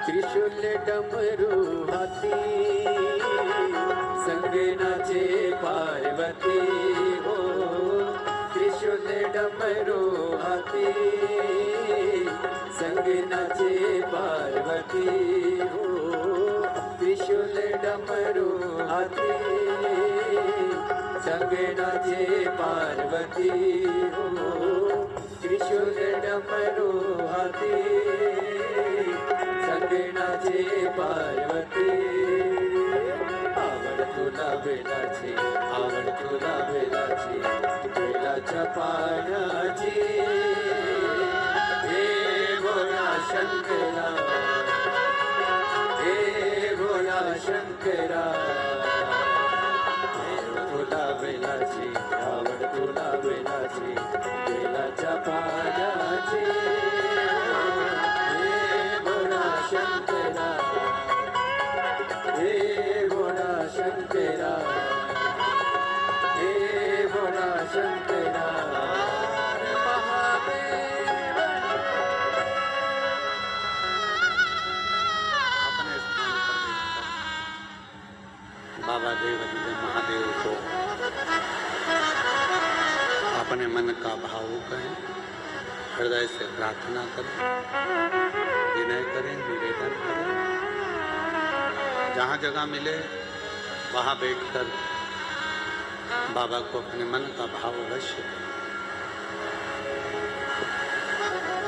त्रिशूल डमरू हाती, संगनाचे पार्वती. हो त्रिशूल डमरू हाती, संगनाचे पार्वती. हो त्रिशूल डमरू हाती, संगनाचे पार्वती. हो त्रिशूल डमरू हाती, संगनाचे पार्वती. आवड तुला बेलाची, आवड तुला बेलाची, बेलाच्या पाण्याची. हे भोला शंकरा, हे भोला शंकरा. आवड तुला बेलाची, आवड तुला बेलाची, बेलाच्या पाण्याची. शंकरा, हे भोला शंकरा, हे भोला शंकरा. महादेव अपने स्थान पर बैठकर बाबा देवाधिदेव महादेव को अपने मन का भाव कहें, हृदय से प्रार्थना करें, विनय करें, निवेदन करें. जहाँ जगह मिले वहाँ बैठकर बाबा को अपने मन का भाव अवश्य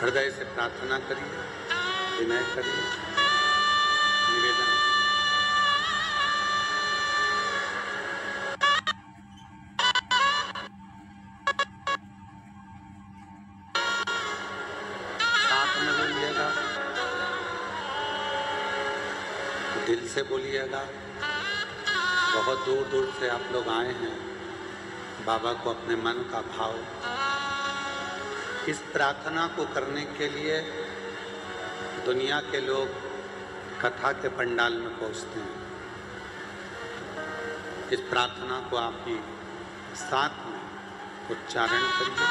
हृदय से प्रार्थना करिए, विनय करिए, निवेदन. साथ में बोलिएगा, दिल से बोलिएगा. बहुत दूर दूर से आप लोग आए हैं बाबा को अपने मन का भाव. इस प्रार्थना को करने के लिए दुनिया के लोग कथा के पंडाल में पहुंचते हैं. इस प्रार्थना को आप भी साथ में उच्चारण करिए.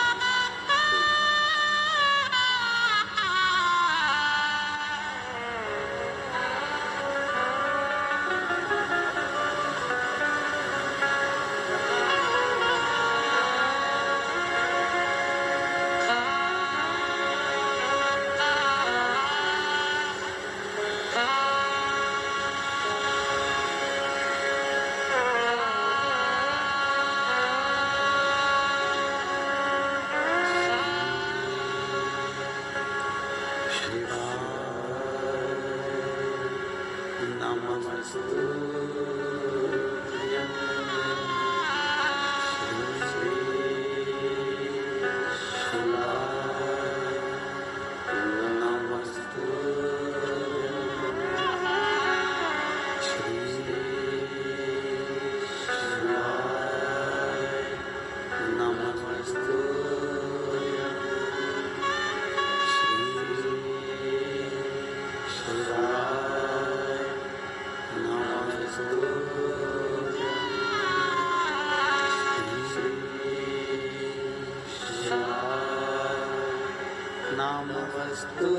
नमस्तु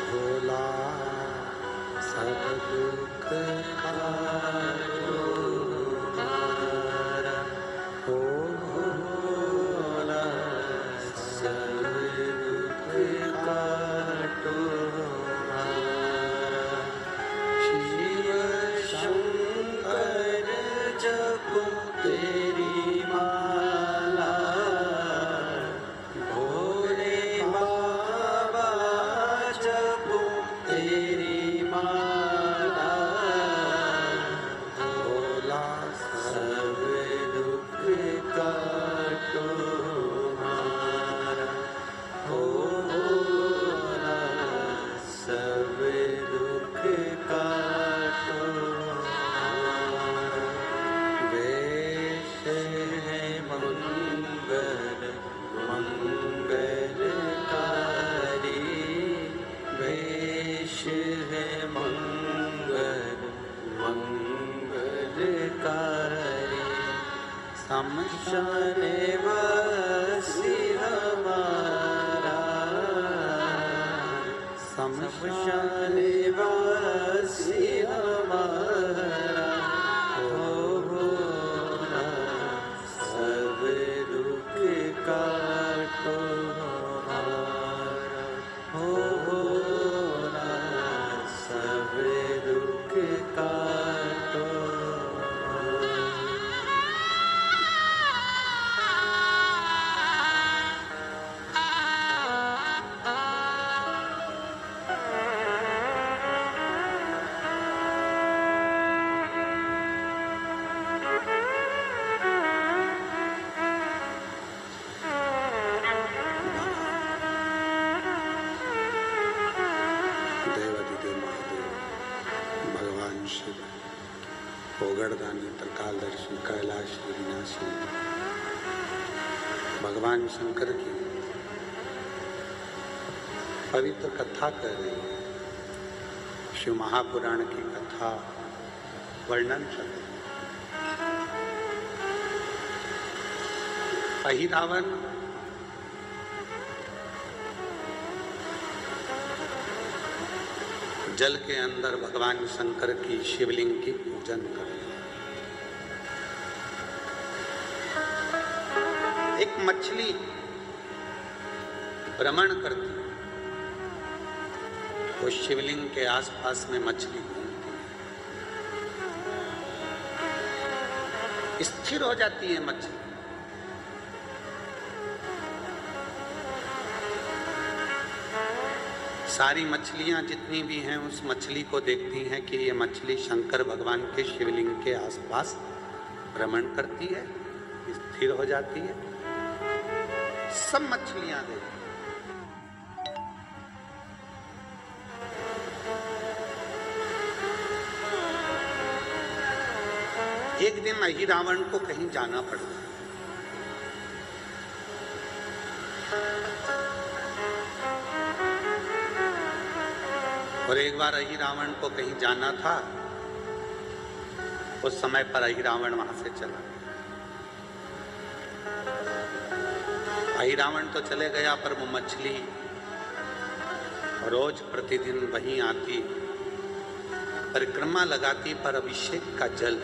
भोला सब दुख काटो हमारा, ओ भोला सब दुख काटो हमारा। शिव शंकर जपो तेरी माला, भोले बाबा जपो तेरी माला, भोला सब दुख काटो हमारा, ओ भोला सब दुख काटो हमारा। वेश है मंगल मंगलकारी, वेश है मंगल मंगलकारी, शमशान वासी हमारा, शमशान वासी हमारा, ओ भोला सब दुख काटो हमारा, ओ भोला सब दुख काटो हमारा। देवाधिदेव महादेव भगवान शिव, पोगड़दानी त्रिकालदर्शी कैलाश विनाशी भगवान शंकर की पवित्र कथा कर रही है। शिव महापुराण की कथा वर्णन कर रही है। अहिरावण जल के अंदर भगवान शंकर की शिवलिंग की पूजन कर रहे हैं। एक मछली भ्रमण करती है, वो शिवलिंग के आसपास में मछली घूमती है, स्थिर हो जाती है मछली। सारी मछलियां जितनी भी हैं उस मछली को देखती हैं कि ये मछली शंकर भगवान के शिवलिंग के आसपास भ्रमण करती है, स्थिर हो जाती है। सब मछलियां देखती हैं। एक दिन अहिरावण को कहीं जाना पड़ा। और एक बार अहिरावण को कहीं जाना था, उस समय पर अहिरावण वहां से चला गया। अहिरावण तो चले गया, पर वो मछली रोज प्रतिदिन वहीं आती, परिक्रमा लगाती, पर अभिषेक का जल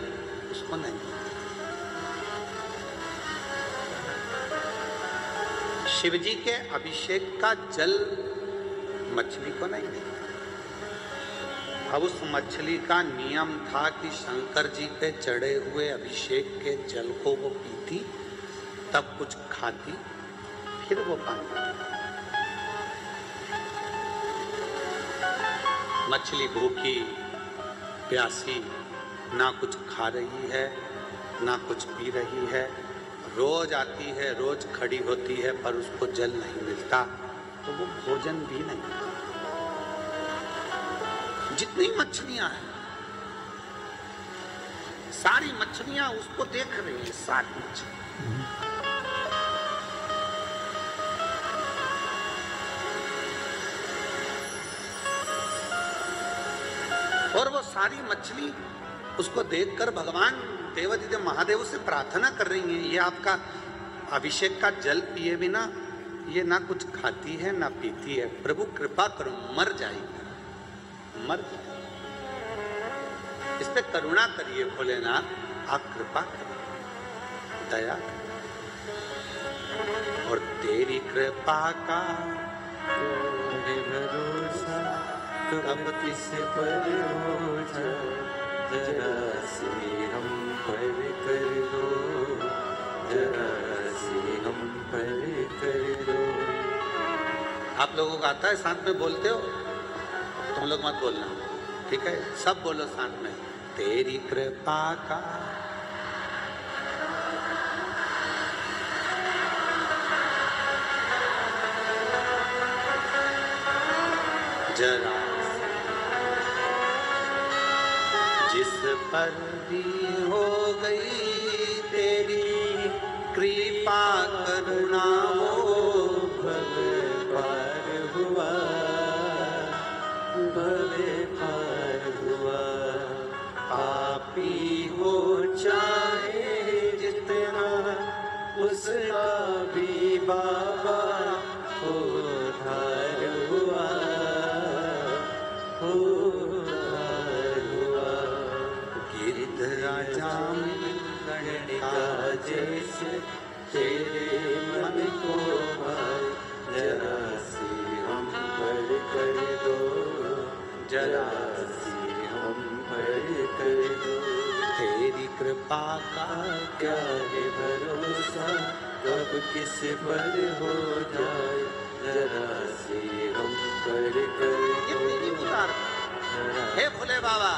उसको नहीं। शिवजी के अभिषेक का जल मछली को नहीं मिलता। अब उस मछली का नियम था कि शंकर जी पे चढ़े हुए अभिषेक के जल को वो पीती, तब कुछ खाती, फिर वो पानी पीती। मछली भूखी प्यासी ना कुछ खा रही है ना कुछ पी रही है, रोज आती है, रोज खड़ी होती है, पर उसको जल नहीं मिलता, तो वो भोजन भी नहीं मिलता। जितनी मछलियां हैं, सारी मछलियां उसको देख रही हैं, सारी मछलियां। और वो सारी मछली उसको देखकर भगवान देवादिदेव महादेव से प्रार्थना कर रही हैं, ये आपका अभिषेक का जल पिए बिना ये ना कुछ खाती है ना पीती है, प्रभु कृपा करो, मर जाएगी, मर जाएगी। इस पे करुणा करिए भोलेनाथ, आप कृपा करो, दया करो। और तेरी कृपा का भरोसा कब किस पर हो जाए, जरा सी हम पर कर दो, जरा सी हम पर कर दो। आप लोगों को आता है, साथ में बोलते हो? तुम लोग मत बोलना, ठीक है? सब बोलो साथ में, तेरी कृपा का जरा जिस पर भी हो गई तेरी कृपा करुणा, वो भले पार हुआ, भले पार हुआ। पापी हो चाहे जितना, उसका भी बाबा उद्धार हुआ, उद्धार हुआ। गिरधराजाम गणिका जैसे तेरे मन को भाए, जरा सी हम पर कर दो, जरा सी हम पर कर दो। तेरी कृपा का क्या है भरोसा कब किस पर हो जाए, जरा सी हम पर कर दो, इतनी उतार। जरा हे भोले बाबा,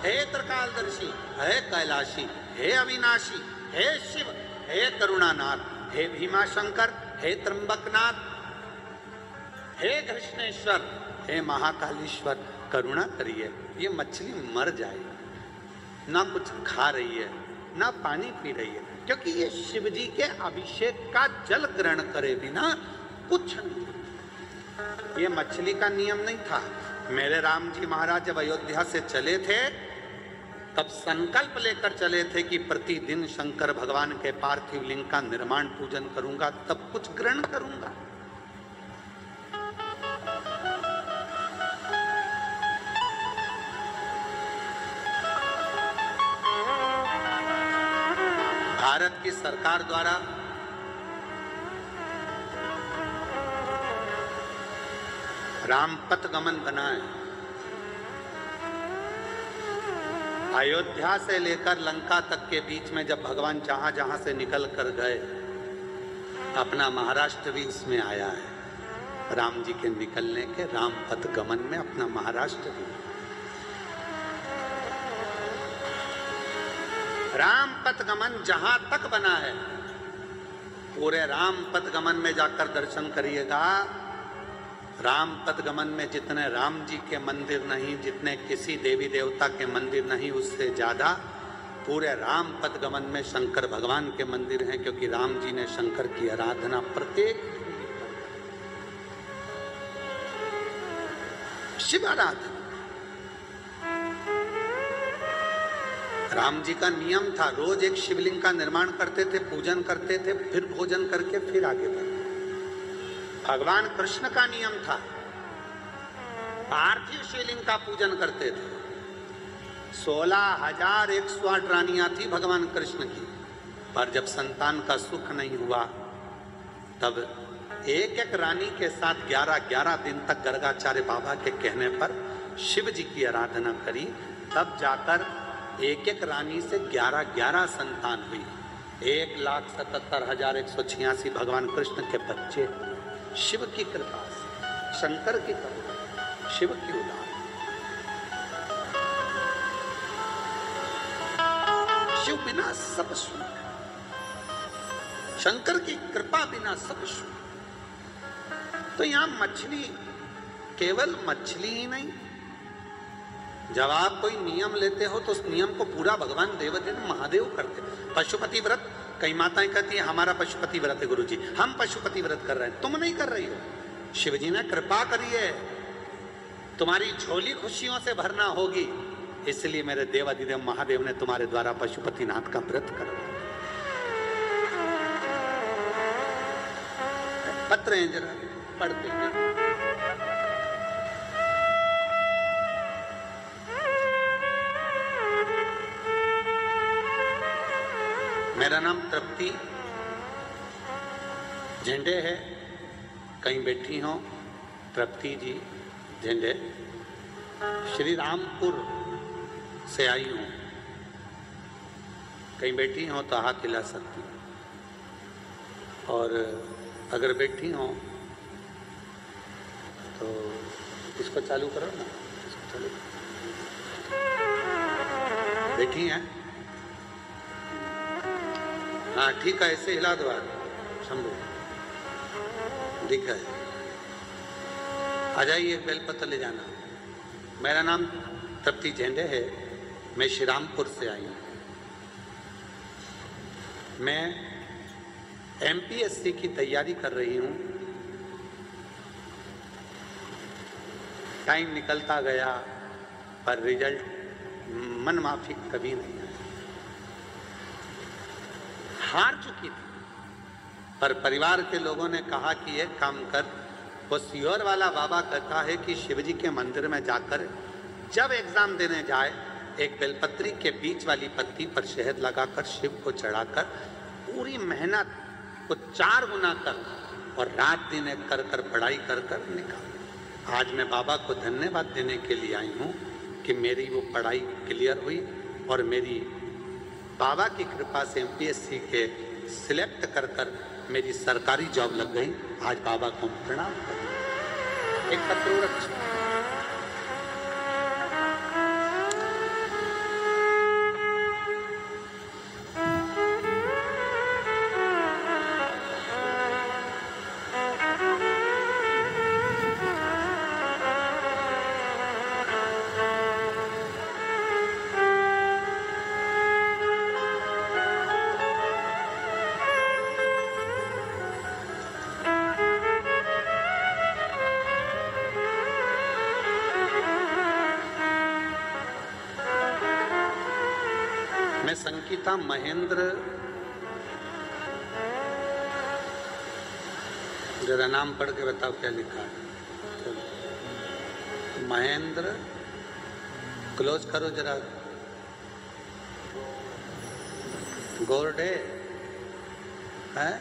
हे त्रिकालदर्शी, हे कैलाशी, हे अविनाशी, हे शिव, हे करुणानाथ, हे भीमा शंकर, हे त्र्यंबकनाथ, हे कृष्णेश्वर, हे महाकालेश्वर, करुणा करिए, ये मछली मर जाएगी, ना कुछ खा रही है ना पानी पी रही है, क्योंकि ये शिव जी के अभिषेक का जल ग्रहण करे बिना कुछ नहीं। ये मछली का नियम नहीं था। मेरे राम जी महाराज जब अयोध्या से चले थे तब संकल्प लेकर चले थे कि प्रतिदिन शंकर भगवान के पार्थिव लिंग का निर्माण पूजन करूंगा, तब कुछ ग्रहण करूंगा। भारत की सरकार द्वारा रामपथ गमन बना है। अयोध्या से लेकर लंका तक के बीच में जब भगवान जहां जहां से निकल कर गए, अपना महाराष्ट्र भी इसमें आया है। राम जी के निकलने के रामपथ गमन में अपना महाराष्ट्र भी। रामपथ गमन जहां तक बना है, पूरे रामपथ गमन में जाकर दर्शन करिएगा। रामपथ गमन में जितने राम जी के मंदिर नहीं, जितने किसी देवी देवता के मंदिर नहीं, उससे ज्यादा पूरे रामपथ गमन में शंकर भगवान के मंदिर हैं, क्योंकि राम जी ने शंकर की आराधना प्रत्येक शिव आराधना। राम जी का नियम था, रोज एक शिवलिंग का निर्माण करते थे, पूजन करते थे, फिर भोजन करके फिर आगे बढ़ते। भगवान कृष्ण का नियम था, पार्थिव शिवलिंग का पूजन करते थे। 16,108 रानियां थी भगवान कृष्ण की, पर जब संतान का सुख नहीं हुआ तब एक एक रानी के साथ 11-11 दिन तक गर्गाचार्य बाबा के कहने पर शिव जी की आराधना करी। तब जाकर एक एक रानी से 11-11 संतान हुई। 1,77,186 भगवान कृष्ण के बच्चे। शिव की कृपा से, शंकर की कृपा, शिव की उदार। शिव बिना सब शून्य, शंकर की कृपा बिना सब शून्य। तो यहां मछली केवल मछली ही नहीं, जब आप कोई नियम लेते हो तो उस नियम को पूरा भगवान देवदेव महादेव करते। पशुपति व्रत, कई माताएं कहती हैं हमारा पशुपति व्रत है गुरुजी, हम पशुपति व्रत कर रहे हैं, तुम नहीं कर रही हो, शिवजी ने कृपा करी है। तुम्हारी झोली खुशियों से भरना होगी, इसलिए मेरे देवाधिदेव महादेव ने तुम्हारे द्वारा पशुपतिनाथ का व्रत करवाया। पत्र हैं, जरा पढ़ते हैं। मेरा नाम तृप्ति झंडे है, कहीं बैठी हो तृप्ति जी झंडे। श्री रामपुर से आई हूँ, कहीं बैठी हो तो हाथ हिला सकती हूँ, और अगर बैठी हो तो इसको चालू करो ना, इसको चालू करो। बैठी हैं? हाँ ठीक है, ऐसे हिला दो शंभू, दिखा है। आ जाइए, बेलपत्र ले जाना। मेरा नाम तृप्ति झंडे है, मैं श्रीरामपुर से आई हूँ। मैं MPSC की तैयारी कर रही हूँ। टाइम निकलता गया पर रिजल्ट मन माफिक कभी नहीं आया। हार चुकी थी, पर परिवार के लोगों ने कहा कि एक काम कर, वो सियोर वाला बाबा कहता है कि शिवजी के मंदिर में जाकर जब एग्जाम देने जाए, एक बेलपत्री के बीच वाली पत्ती पर शहद लगाकर शिव को चढ़ाकर पूरी मेहनत को 4 गुना कर और रात दिन एक कर कर पढ़ाई कर कर निकाल। आज मैं बाबा को धन्यवाद देने के लिए आई हूँ कि मेरी वो पढ़ाई क्लियर हुई और मेरी बाबा की कृपा से MPSC के सिलेक्ट कर कर मेरी सरकारी जॉब लग गई। आज बाबा को प्रणाम करूँ। एक पत्र रक्षा। संगीता महेंद्र, जरा नाम पढ़ के बताओ क्या लिखा है। महेंद्र, क्लोज करो जरा। गोरडे है,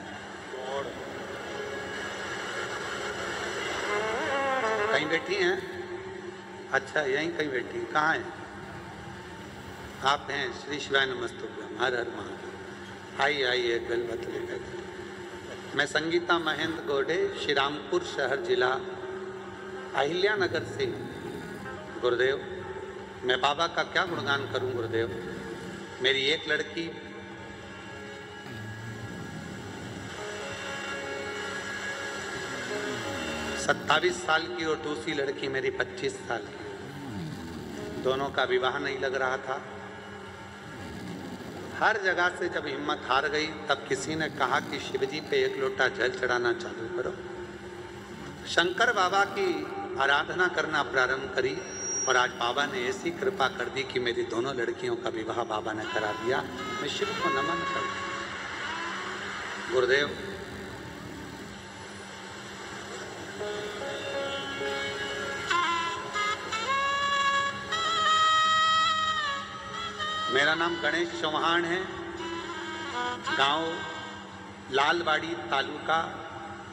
कहीं बैठी हैं? अच्छा, यहीं कहीं बैठी। कहाँ है आप? हैं श्री शिवाय नमस्तुभ्यम, हर हर महादेव। आइए आइए, बेलपत्र लेकर। मैं संगीता महेंद्र गोडे, श्रीरामपुर शहर जिला अहिल्या नगर से। गुरुदेव, मैं बाबा का क्या गुणगान करूं गुरुदेव। मेरी एक लड़की सत्ताईस साल की और दूसरी लड़की मेरी 25 साल की। दोनों का विवाह नहीं लग रहा था। हर जगह से जब हिम्मत हार गई, तब किसी ने कहा कि शिवजी पे एक लोटा जल चढ़ाना चालू करो। शंकर बाबा की आराधना करना प्रारंभ करी और आज बाबा ने ऐसी कृपा कर दी कि मेरी दोनों लड़कियों का विवाह बाबा ने करा दिया। मैं शिव को नमन करता। गुरुदेव, मेरा नाम गणेश चौहान है। गांव लालवाड़ी, तालुका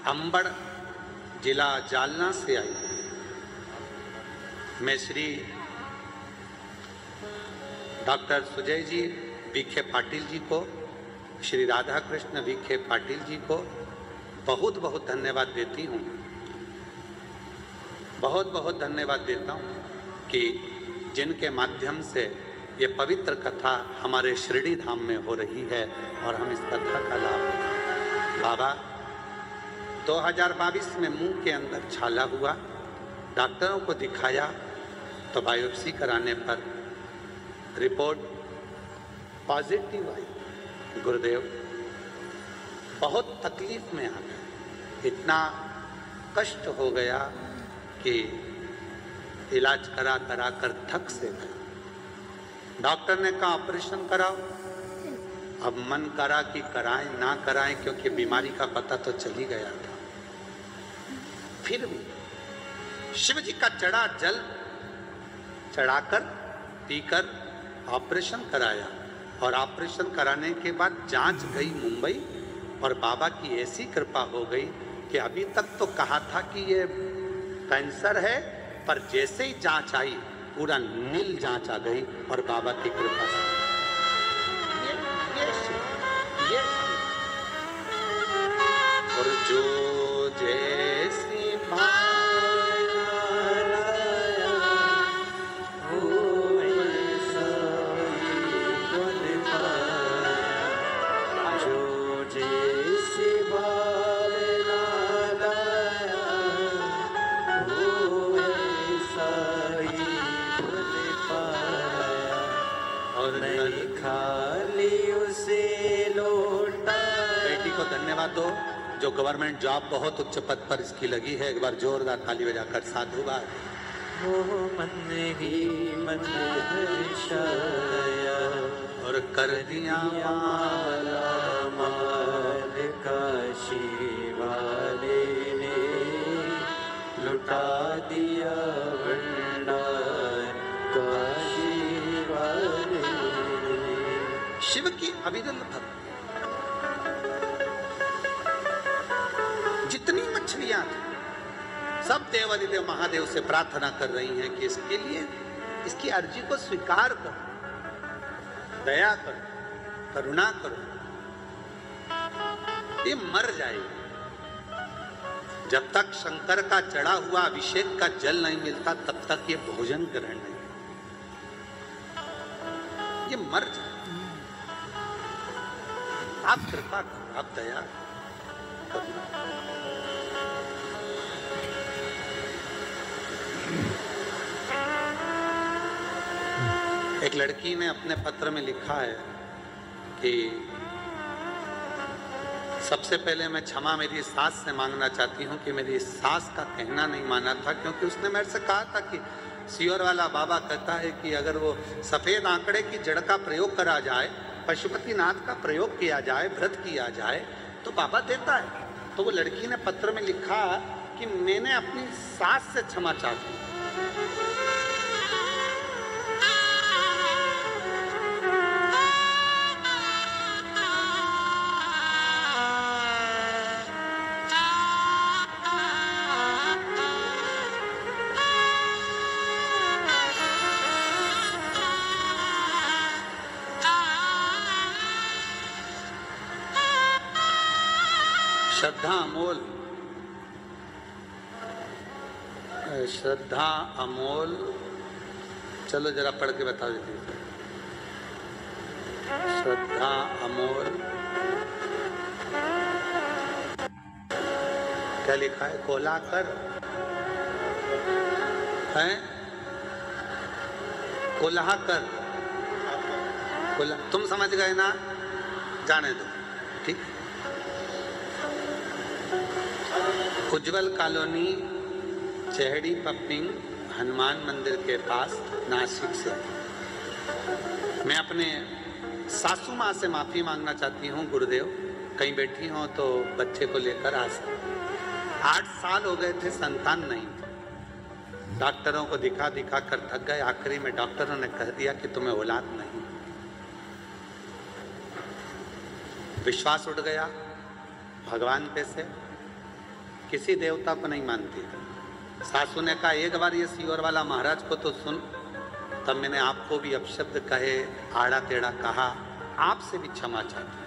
अंबड़, जिला जालना से आई। मैं श्री डॉक्टर सुजय जी विखे पाटिल जी को, श्री राधा कृष्ण विखे पाटिल जी को बहुत बहुत धन्यवाद देती हूँ। बहुत बहुत धन्यवाद देता हूँ कि जिनके माध्यम से ये पवित्र कथा हमारे शिरडी धाम में हो रही है और हम इस कथा का लाभ। बाबा 2022 में मुंह के अंदर छाला हुआ, डॉक्टरों को दिखाया तो बायोप्सी कराने पर रिपोर्ट पॉजिटिव आई। गुरुदेव, बहुत तकलीफ में आ गए। इतना कष्ट हो गया कि इलाज करा करा कर थक से गए। डॉक्टर ने कहा ऑपरेशन कराओ। अब मन करा कि कराएं ना कराएं, क्योंकि बीमारी का पता तो चल ही गया था। फिर भी शिव जी का चढ़ा जल चढ़ाकर पीकर ऑपरेशन कराया, और ऑपरेशन कराने के बाद जांच गई मुंबई, और बाबा की ऐसी कृपा हो गई कि अभी तक तो कहा था कि ये कैंसर है, पर जैसे ही जांच आई पूरा नील जांच आ गई, और बाबा की कृपा से ये और जो जैसी धन्यवाद दो जो गवर्नमेंट जॉब बहुत उच्च पद पर इसकी लगी है। एक बार जोरदार ताली बजाकर साधुवाद। वो मन ही मन हर्षाया और कर दिया माला माल काशी वाले ने, लुटा दिया भंडार काशी वाले ने। शिव की अविरल भक्ति। जितनी मछलियां थी सब देवादिदेव महादेव से प्रार्थना कर रही हैं कि इसके लिए इसकी अर्जी को स्वीकार करो, दया करो, करुणा करो, ये मर जाएगी। जब तक शंकर का चढ़ा हुआ अभिषेक का जल नहीं मिलता तब तक ये भोजन ग्रहण नहीं, ये मर जाए। आप कृपा करो, आप दया करो। एक लड़की ने अपने पत्र में लिखा है कि सबसे पहले मैं क्षमा मेरी सास से मांगना चाहती हूँ कि मेरी सास का कहना नहीं माना था, क्योंकि उसने मेरे से कहा था कि सियोर वाला बाबा कहता है कि अगर वो सफ़ेद आंकड़े की जड़ का प्रयोग करा जाए, पशुपतिनाथ का प्रयोग किया जाए, व्रत किया जाए तो बाबा देता है। तो वो लड़की ने पत्र में लिखा कि मैंने अपनी सास से क्षमा चाहती हूँ। श्रद्धा अमोल, श्रद्धा अमोल, चलो जरा पढ़ के बता देती हूँ। श्रद्धा अमोल क्या लिखा है? कोलाकर है, कोल्हाकर, तुम समझ गए ना, जाने दो, ठीक। उज्जवल कॉलोनी, चेहड़ी पप्पिंग, हनुमान मंदिर के पास, नासिक से। मैं अपने सासू माँ से माफ़ी मांगना चाहती हूँ गुरुदेव, कहीं बैठी हो तो बच्चे को लेकर आ सकते। 8 साल हो गए थे, संतान नहीं थे। डॉक्टरों को दिखा दिखा कर थक गए। आखिरी में डॉक्टरों ने कह दिया कि तुम्हें औलाद नहीं। विश्वास उठ गया भगवान पे से, किसी देवता को नहीं मानती। सासू ने कहा एक बार ये सियोर वाला महाराज को तो सुन। तब मैंने आपको भी अपशब्द कहे, आड़ा टेढ़ा कहा, आपसे भी क्षमा चाहती हूँ।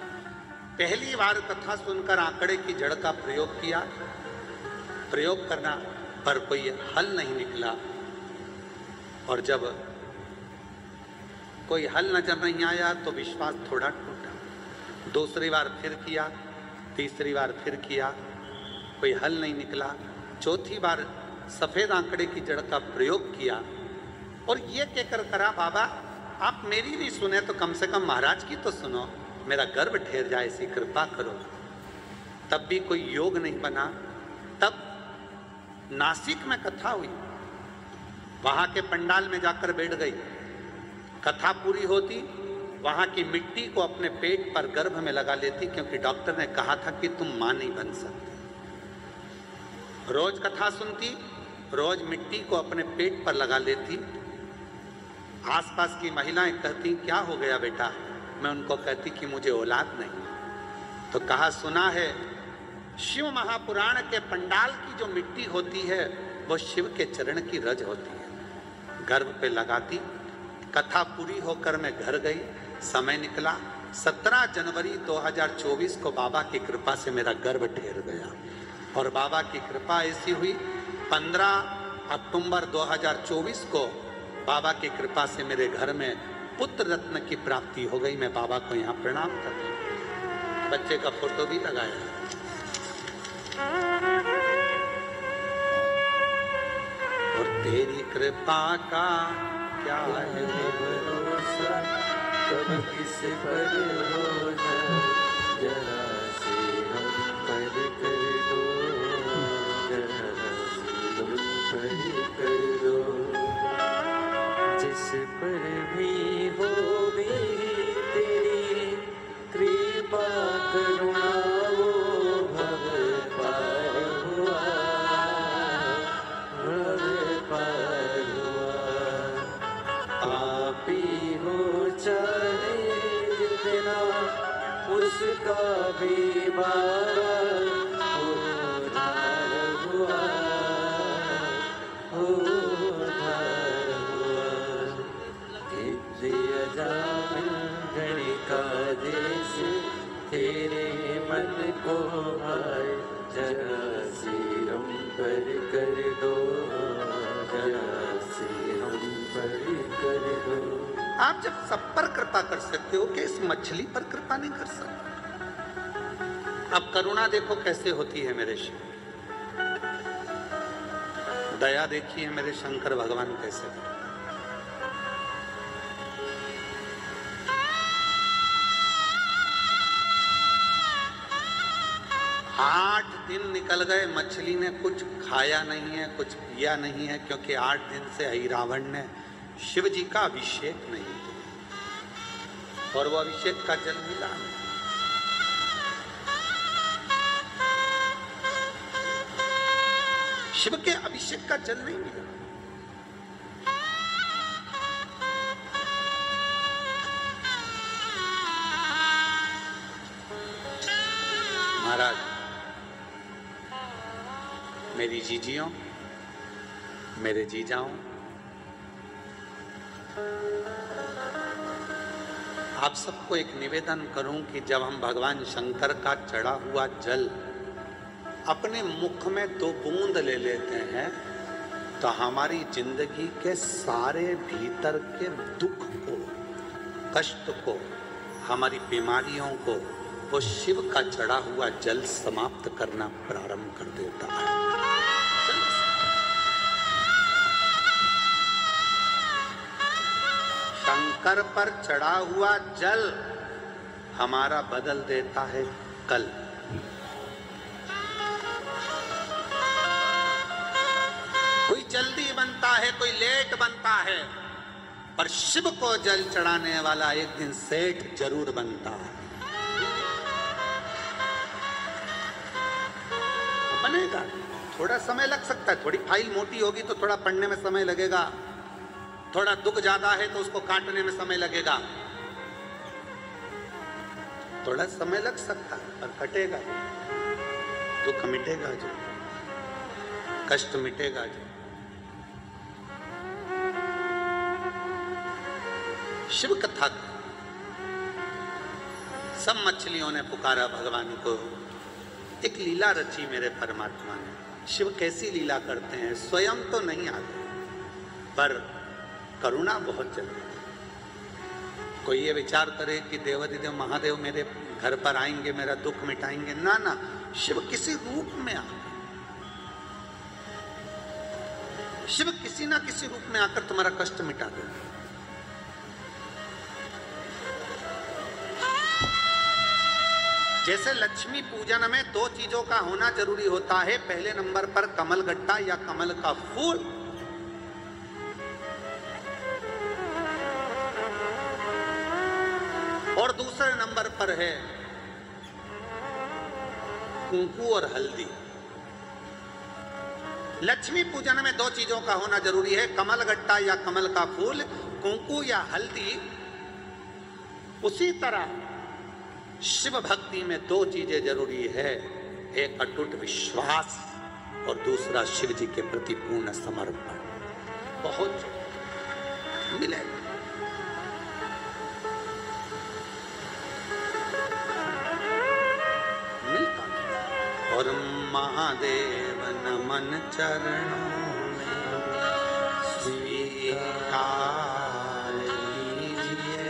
पहली बार कथा सुनकर आंकड़े की जड़ का प्रयोग किया, प्रयोग करना पर कोई हल नहीं निकला, और जब कोई हल नजर नहीं आया तो विश्वास थोड़ा टूटा। दूसरी बार फिर किया, तीसरी बार फिर किया, कोई हल नहीं निकला। चौथी बार सफ़ेद आंकड़े की जड़ का प्रयोग किया, और ये कहकर करा बाबा आप मेरी नहीं सुने तो कम से कम महाराज की तो सुनो, मेरा गर्भ ठहर जाए, ऐसी कृपा करो। तब भी कोई योग नहीं बना। तब नासिक में कथा हुई, वहां के पंडाल में जाकर बैठ गई। कथा पूरी होती, वहां की मिट्टी को अपने पेट पर गर्भ में लगा लेती, क्योंकि डॉक्टर ने कहा था कि तुम मां नहीं बन सकती। रोज कथा सुनती, रोज मिट्टी को अपने पेट पर लगा लेती। आसपास की महिलाएं कहती क्या हो गया बेटा, मैं उनको कहती कि मुझे औलाद नहीं। तो कहा सुना है शिव महापुराण के पंडाल की जो मिट्टी होती है वो शिव के चरण की रज होती है। गर्भ पे लगाती। कथा पूरी होकर मैं घर गई, समय निकला 17 जनवरी 2024 को बाबा की कृपा से मेरा गर्भ ठहर गया। और बाबा की कृपा ऐसी हुई 15 अक्टूबर 2024 को बाबा की कृपा से मेरे घर में पुत्र रत्न की प्राप्ति हो गई। मैं बाबा को यहाँ प्रणाम करता हूँ। बच्चे का फोटो भी लगाया। और तेरी कृपा का क्या है भरोसा, कब किस पर हो जाए, जरा से हम पर कर दो, जरा से हम पर कर दो। जिस पर भी हो मेरी तेरी कृपा करुणा, वो भव पार हुआ, भव पार हुआ। पापी हो चाहे जितना, उसका भी बारा उद्धार हुआ, उद्धार हुआ। दिव्य जान गणिका जैसे तेरे मन को भाए, जरा सिरम पर कर दो, जरा सिरम पर कर दो। आप जब सब पर कृपा कर सकते हो कि इस मछली पर कृपा नहीं कर सकते? अब करुणा देखो कैसे होती है मेरे शिव, दया देखिए मेरे शंकर भगवान कैसे। 8 दिन निकल गए, मछली ने कुछ खाया नहीं है, कुछ पिया नहीं है, क्योंकि 8 दिन से ही रावण ने शिव जी का अभिषेक नहीं किया और वो अभिषेक का जल मिला नहीं। शिव के अभिषेक का जल नहीं मिला। महाराज, मेरी जीजियों, मेरे जीजाओं, आप सबको एक निवेदन करूं कि जब हम भगवान शंकर का चढ़ा हुआ जल अपने मुख में 2 बूंद ले लेते हैं तो हमारी जिंदगी के सारे भीतर के दुख को, कष्ट को, हमारी बीमारियों को वो शिव का चढ़ा हुआ जल समाप्त करना प्रारंभ कर देता है। शंकर पर चढ़ा हुआ जल हमारा बदल देता है कल। कोई जल्दी बनता है, कोई लेट बनता है, पर शिव को जल चढ़ाने वाला एक दिन सेठ जरूर बनता है। बनेगा, थोड़ा समय लग सकता है, थोड़ी फाइल मोटी होगी तो थोड़ा पढ़ने में समय लगेगा, थोड़ा दुख ज्यादा है तो उसको काटने में समय लगेगा, थोड़ा समय लग सकता है पर कटेगा, दुख मिटेगा जो, कष्ट मिटेगा जो। शिव कथा सब मछलियों ने पुकारा भगवान को, एक लीला रची मेरे परमात्मा ने। शिव कैसी लीला करते हैं स्वयं तो नहीं आते, पर करुणा बहुत जल्दी। कोई ये विचार करे कि देवाधिदेव महादेव मेरे घर पर आएंगे, मेरा दुख मिटाएंगे, ना ना, शिव किसी रूप में आते, शिव किसी ना किसी रूप में आकर तुम्हारा कष्ट मिटा देंगे। जैसे लक्ष्मी पूजन में 2 चीजों का होना जरूरी होता है, पहले नंबर पर कमल गट्टा या कमल का फूल, और दूसरे नंबर पर है कुंकू और हल्दी। लक्ष्मी पूजन में दो चीजों का होना जरूरी है, कमल गट्टा या कमल का फूल, कुंकू या हल्दी। उसी तरह शिव भक्ति में दो चीजें जरूरी है, एक अटूट विश्वास और दूसरा शिव जी के प्रति पूर्ण समर्पण। बहुत मिलेगा। मिलता और महादेव नमन चरणों में स्वीकार कीजिए,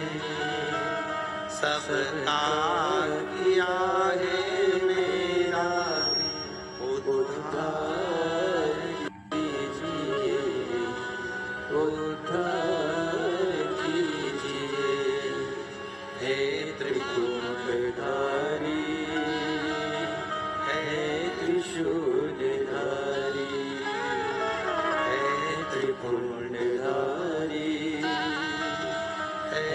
सबका किया है मेरा उद्धार कीजिए, उद्धार कीजिए, हे त्रिपुरधारी, हे त्रिशूलधारी, हे त्रिपुरधारी, हे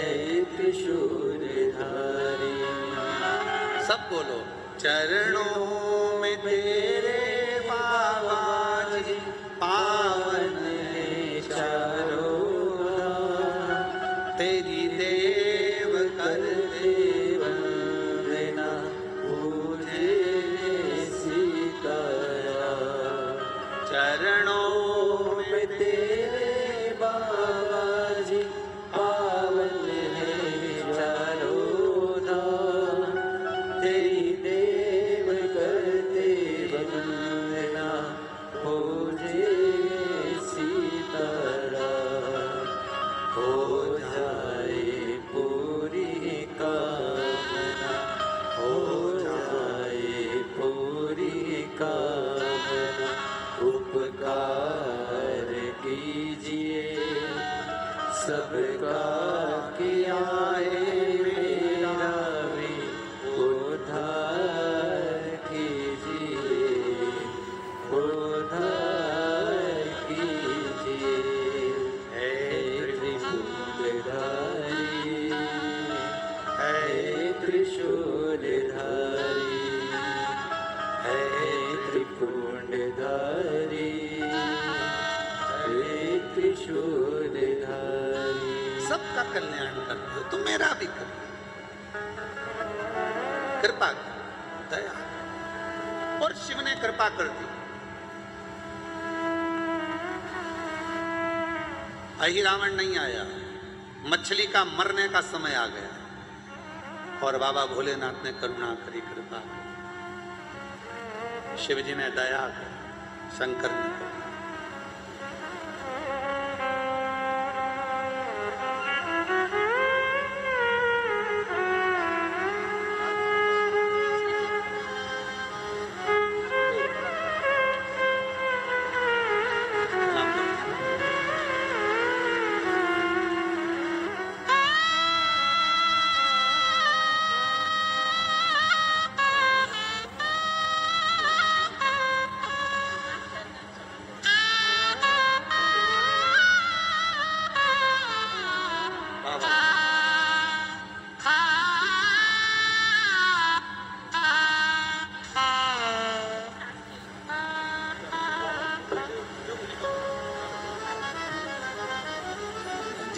त्रिशूलधारी। सब बोलो। चरणों में तेरे बाबा जी पावन है चारों धाम, तेरी देव कर देव वंदना पूजे सीतारा। चरणों में तेरे बाबा जी पावन है चारों धाम, तेरी देव करते वंदना पूजे सीतारा। हो जाए पूरी कामना, हो जाए पूरी कामना, उपकार कीजिए, सबका किया है मेरा भी उद्धार कीजिए, उद्धार कीजिए, हे त्रिशूलधारी, हे त्रिशूलधारी, हे त्रिपुरधारी, हे त्रिशूलधारी। सबका कल्याण करते हो, तुम मेरा भी कर, कृपा कर, दया। और शिव ने कृपा कर दी। अहिरावण नहीं आया, मछली का मरने का समय आ गया और बाबा भोलेनाथ ने करुणा करी, कृपा करी। शिव जी ने दया करी, शंकर ने करी।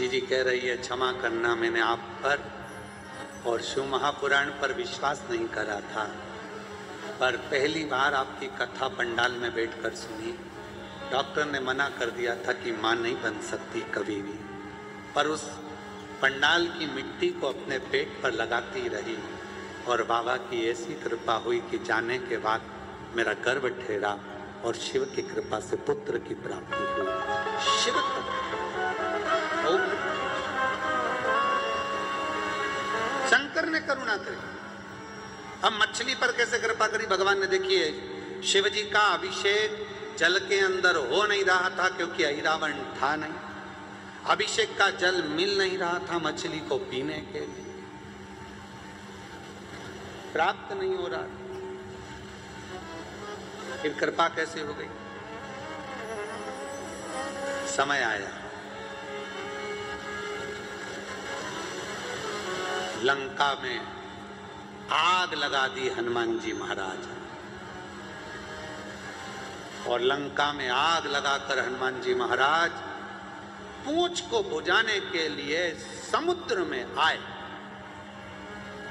जी कह रही है, क्षमा करना, मैंने आप पर और शिव महापुराण पर विश्वास नहीं करा था, पर पहली बार आपकी कथा पंडाल में बैठकर सुनी। डॉक्टर ने मना कर दिया था कि मां नहीं बन सकती कभी भी, पर उस पंडाल की मिट्टी को अपने पेट पर लगाती रही और बाबा की ऐसी कृपा हुई कि जाने के बाद मेरा गर्भ ठहरा और शिव की कृपा से पुत्र की प्राप्ति हुई। शिव शंकर ने करुणा करी। हम मछली पर कैसे कृपा करी भगवान ने? देखिए, शिव जी का अभिषेक जल के अंदर हो नहीं रहा था क्योंकि अहिरावण था नहीं। अभिषेक का जल मिल नहीं रहा था मछली को पीने के लिए, प्राप्त नहीं हो रहा। फिर कृपा कैसे हो गई? समय आया, लंका में आग लगा दी हनुमान जी महाराज। और लंका में आग लगाकर हनुमान जी महाराज पूंछ को बुझाने के लिए समुद्र में आए।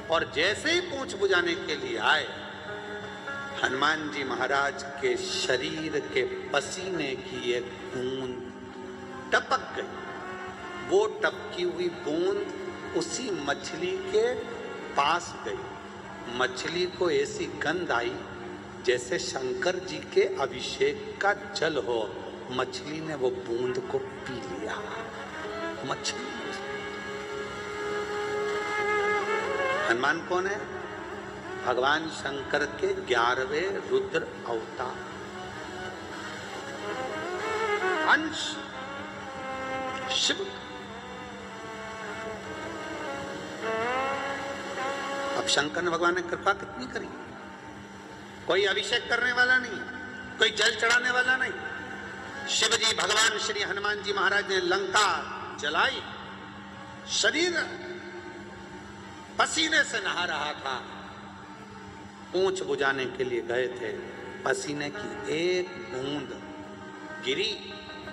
और जैसे ही पूंछ बुझाने के लिए आए, हनुमान जी महाराज के शरीर के पसीने की एक बूंद टपक गई। वो टपकी हुई बूंद उसी मछली के पास गई। मछली को ऐसी गंध आई जैसे शंकर जी के अभिषेक का जल हो। मछली ने वो बूंद को पी लिया। मछली, हनुमान कौन है? भगवान शंकर के 11वें रुद्र अवतार, अंश शिव। अब शंकर भगवान ने कृपा कितनी करी। कोई अभिषेक करने वाला नहीं, कोई जल चढ़ाने वाला नहीं। शिव जी भगवान श्री हनुमान जी महाराज ने लंका जलाई। शरीर पसीने से नहा रहा था। पूंछ बुझाने के लिए गए थे। पसीने की एक बूंद गिरी।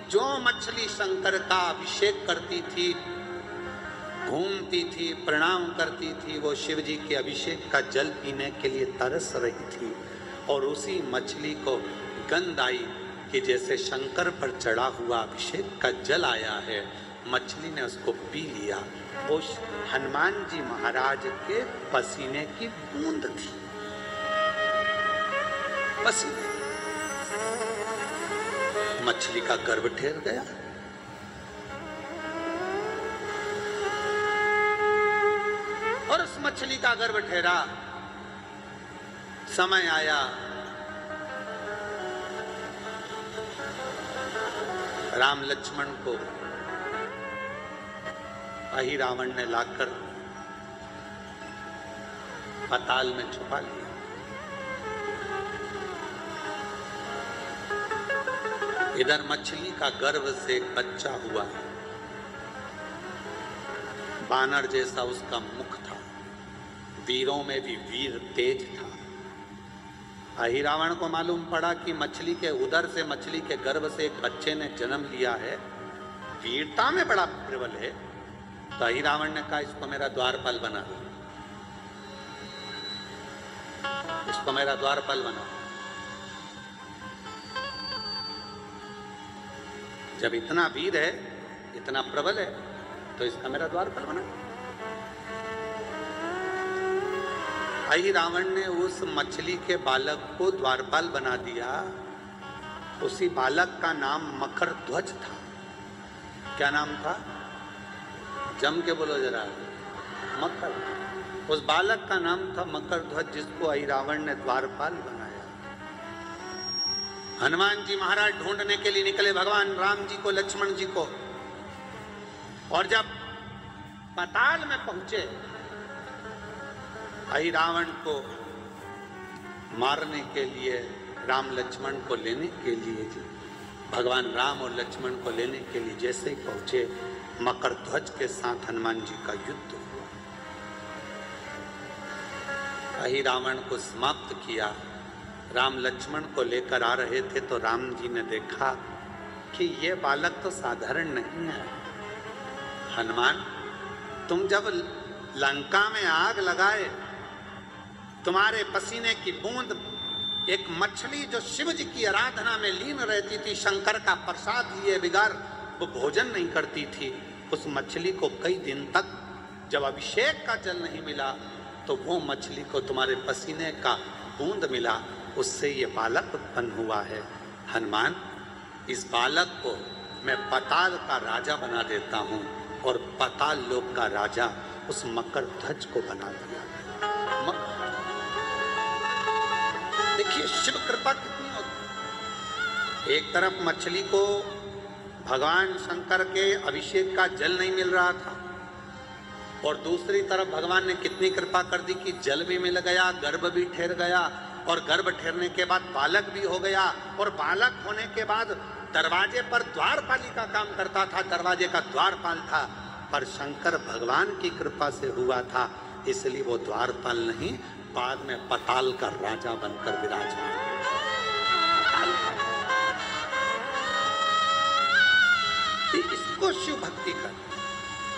जो मछली शंकर का अभिषेक करती थी, घूमती थी, प्रणाम करती थी, वो शिव जी के अभिषेक का जल पीने के लिए तरस रही थी। और उसी मछली को गंध आई कि जैसे शंकर पर चढ़ा हुआ अभिषेक का जल आया है। मछली ने उसको पी लिया। वो हनुमान जी महाराज के पसीने की बूंद थी। पसीने, मछली का गर्भ ठेर गया। और उस मछली का गर्भ ठहरा। समय आया, राम लक्ष्मण को अहि रावण ने लाकर पाताल में छुपा लिया। इधर मछली का गर्भ से एक बच्चा हुआ। बानर जैसा उसका मुख था, वीरों में भी वीर तेज था। अहि रावण को मालूम पड़ा कि मछली के उदर से, मछली के गर्भ से एक बच्चे ने जन्म लिया है, वीरता में बड़ा प्रबल है। तो अहि रावण ने कहा, इसको मेरा द्वारपाल बना दो, इसको मेरा द्वारपाल बना। जब इतना वीर है, इतना प्रबल है, तो इसका मेरा द्वारपाल बना। अहि रावण ने उस मछली के बालक को द्वारपाल बना दिया। उसी बालक का नाम मकर ध्वज था। क्या नाम था? जम के बोलो जरा। मकर। उस बालक का नाम था मकर ध्वज, जिसको अहि रावण ने द्वारपाल बनाया। हनुमान जी महाराज ढूंढने के लिए निकले भगवान राम जी को, लक्ष्मण जी को। और जब पाताल में पहुंचे, अहि रावण को मारने के लिए, राम लक्ष्मण को लेने के लिए, भगवान राम और लक्ष्मण को लेने के लिए जैसे ही पहुंचे, मकर ध्वज के साथ हनुमान जी का युद्ध हुआ। अहि रावण को समाप्त किया। राम लक्ष्मण को लेकर आ रहे थे तो राम जी ने देखा कि ये बालक तो साधारण नहीं है। हनुमान, तुम जब लंका में आग लगाए, तुम्हारे पसीने की बूंद एक मछली जो शिव जी की आराधना में लीन रहती थी, शंकर का प्रसाद लिए बिगाड़ वो भोजन नहीं करती थी, उस मछली को कई दिन तक जब अभिषेक का जल नहीं मिला, तो वो मछली को तुम्हारे पसीने का बूंद मिला, उससे ये बालक उत्पन्न हुआ है। हनुमान, इस बालक को मैं पाताल का राजा बना देता हूँ। और पाताल लोक का राजा उस मकर ध्वज को बना दिया। देखिए शिव कृपा कितनी होती। एक तरफ मछली को भगवान शंकर के अभिषेक का जल नहीं मिल रहा था, और दूसरी तरफ भगवान ने कितनी कृपा कर दी कि जल भी मिल गया, गर्भ भी ठहर गया, और गर्भ ठहरने के बाद बालक भी हो गया, और बालक होने के बाद दरवाजे पर द्वारपाली का काम करता था, दरवाजे का द्वारपाल था। पर शंकर भगवान की कृपा से हुआ था इसलिए वो द्वारपाल नहीं, बाद में पताल का राजा बनकर विराजमान। इसको शिव भक्ति कर,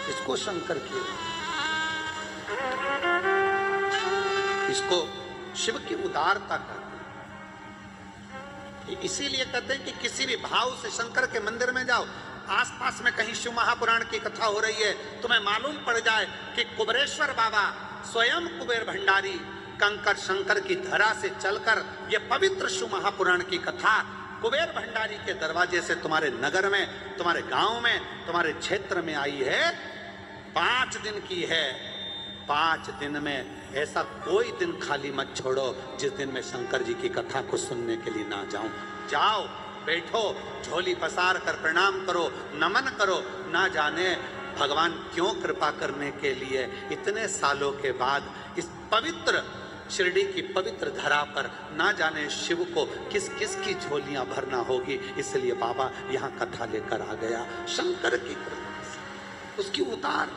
इसको शंकर की, इसको शिव की उदारता कर। इसीलिए कहते हैं कि किसी भी भाव से शंकर के मंदिर में जाओ, आसपास में कहीं शिव महापुराण की कथा हो रही है, तुम्हें मालूम पड़ जाए कि कुबेरेश्वर बाबा स्वयं कुबेर भंडारी कंकर शंकर की धरा से चलकर ये पवित्र शिव महापुराण की कथा कुबेर भंडारी के दरवाजे से तुम्हारे नगर में, तुम्हारे गांव में, तुम्हारे क्षेत्र में आई है। 5 दिन की है। 5 दिन में ऐसा कोई दिन खाली मत छोड़ो जिस दिन में शंकर जी की कथा को सुनने के लिए ना जाऊं। जाओ, बैठो, झोली पसार कर प्रणाम करो, नमन करो। ना जाने भगवान क्यों कृपा करने के लिए इतने सालों के बाद इस पवित्र शिरडी की पवित्र धरा पर ना जाने शिव को किस किस की झोलियां भरना होगी। इसलिए बाबा यहाँ कथा लेकर आ गया। शंकर की कृपा से, उसकी उतार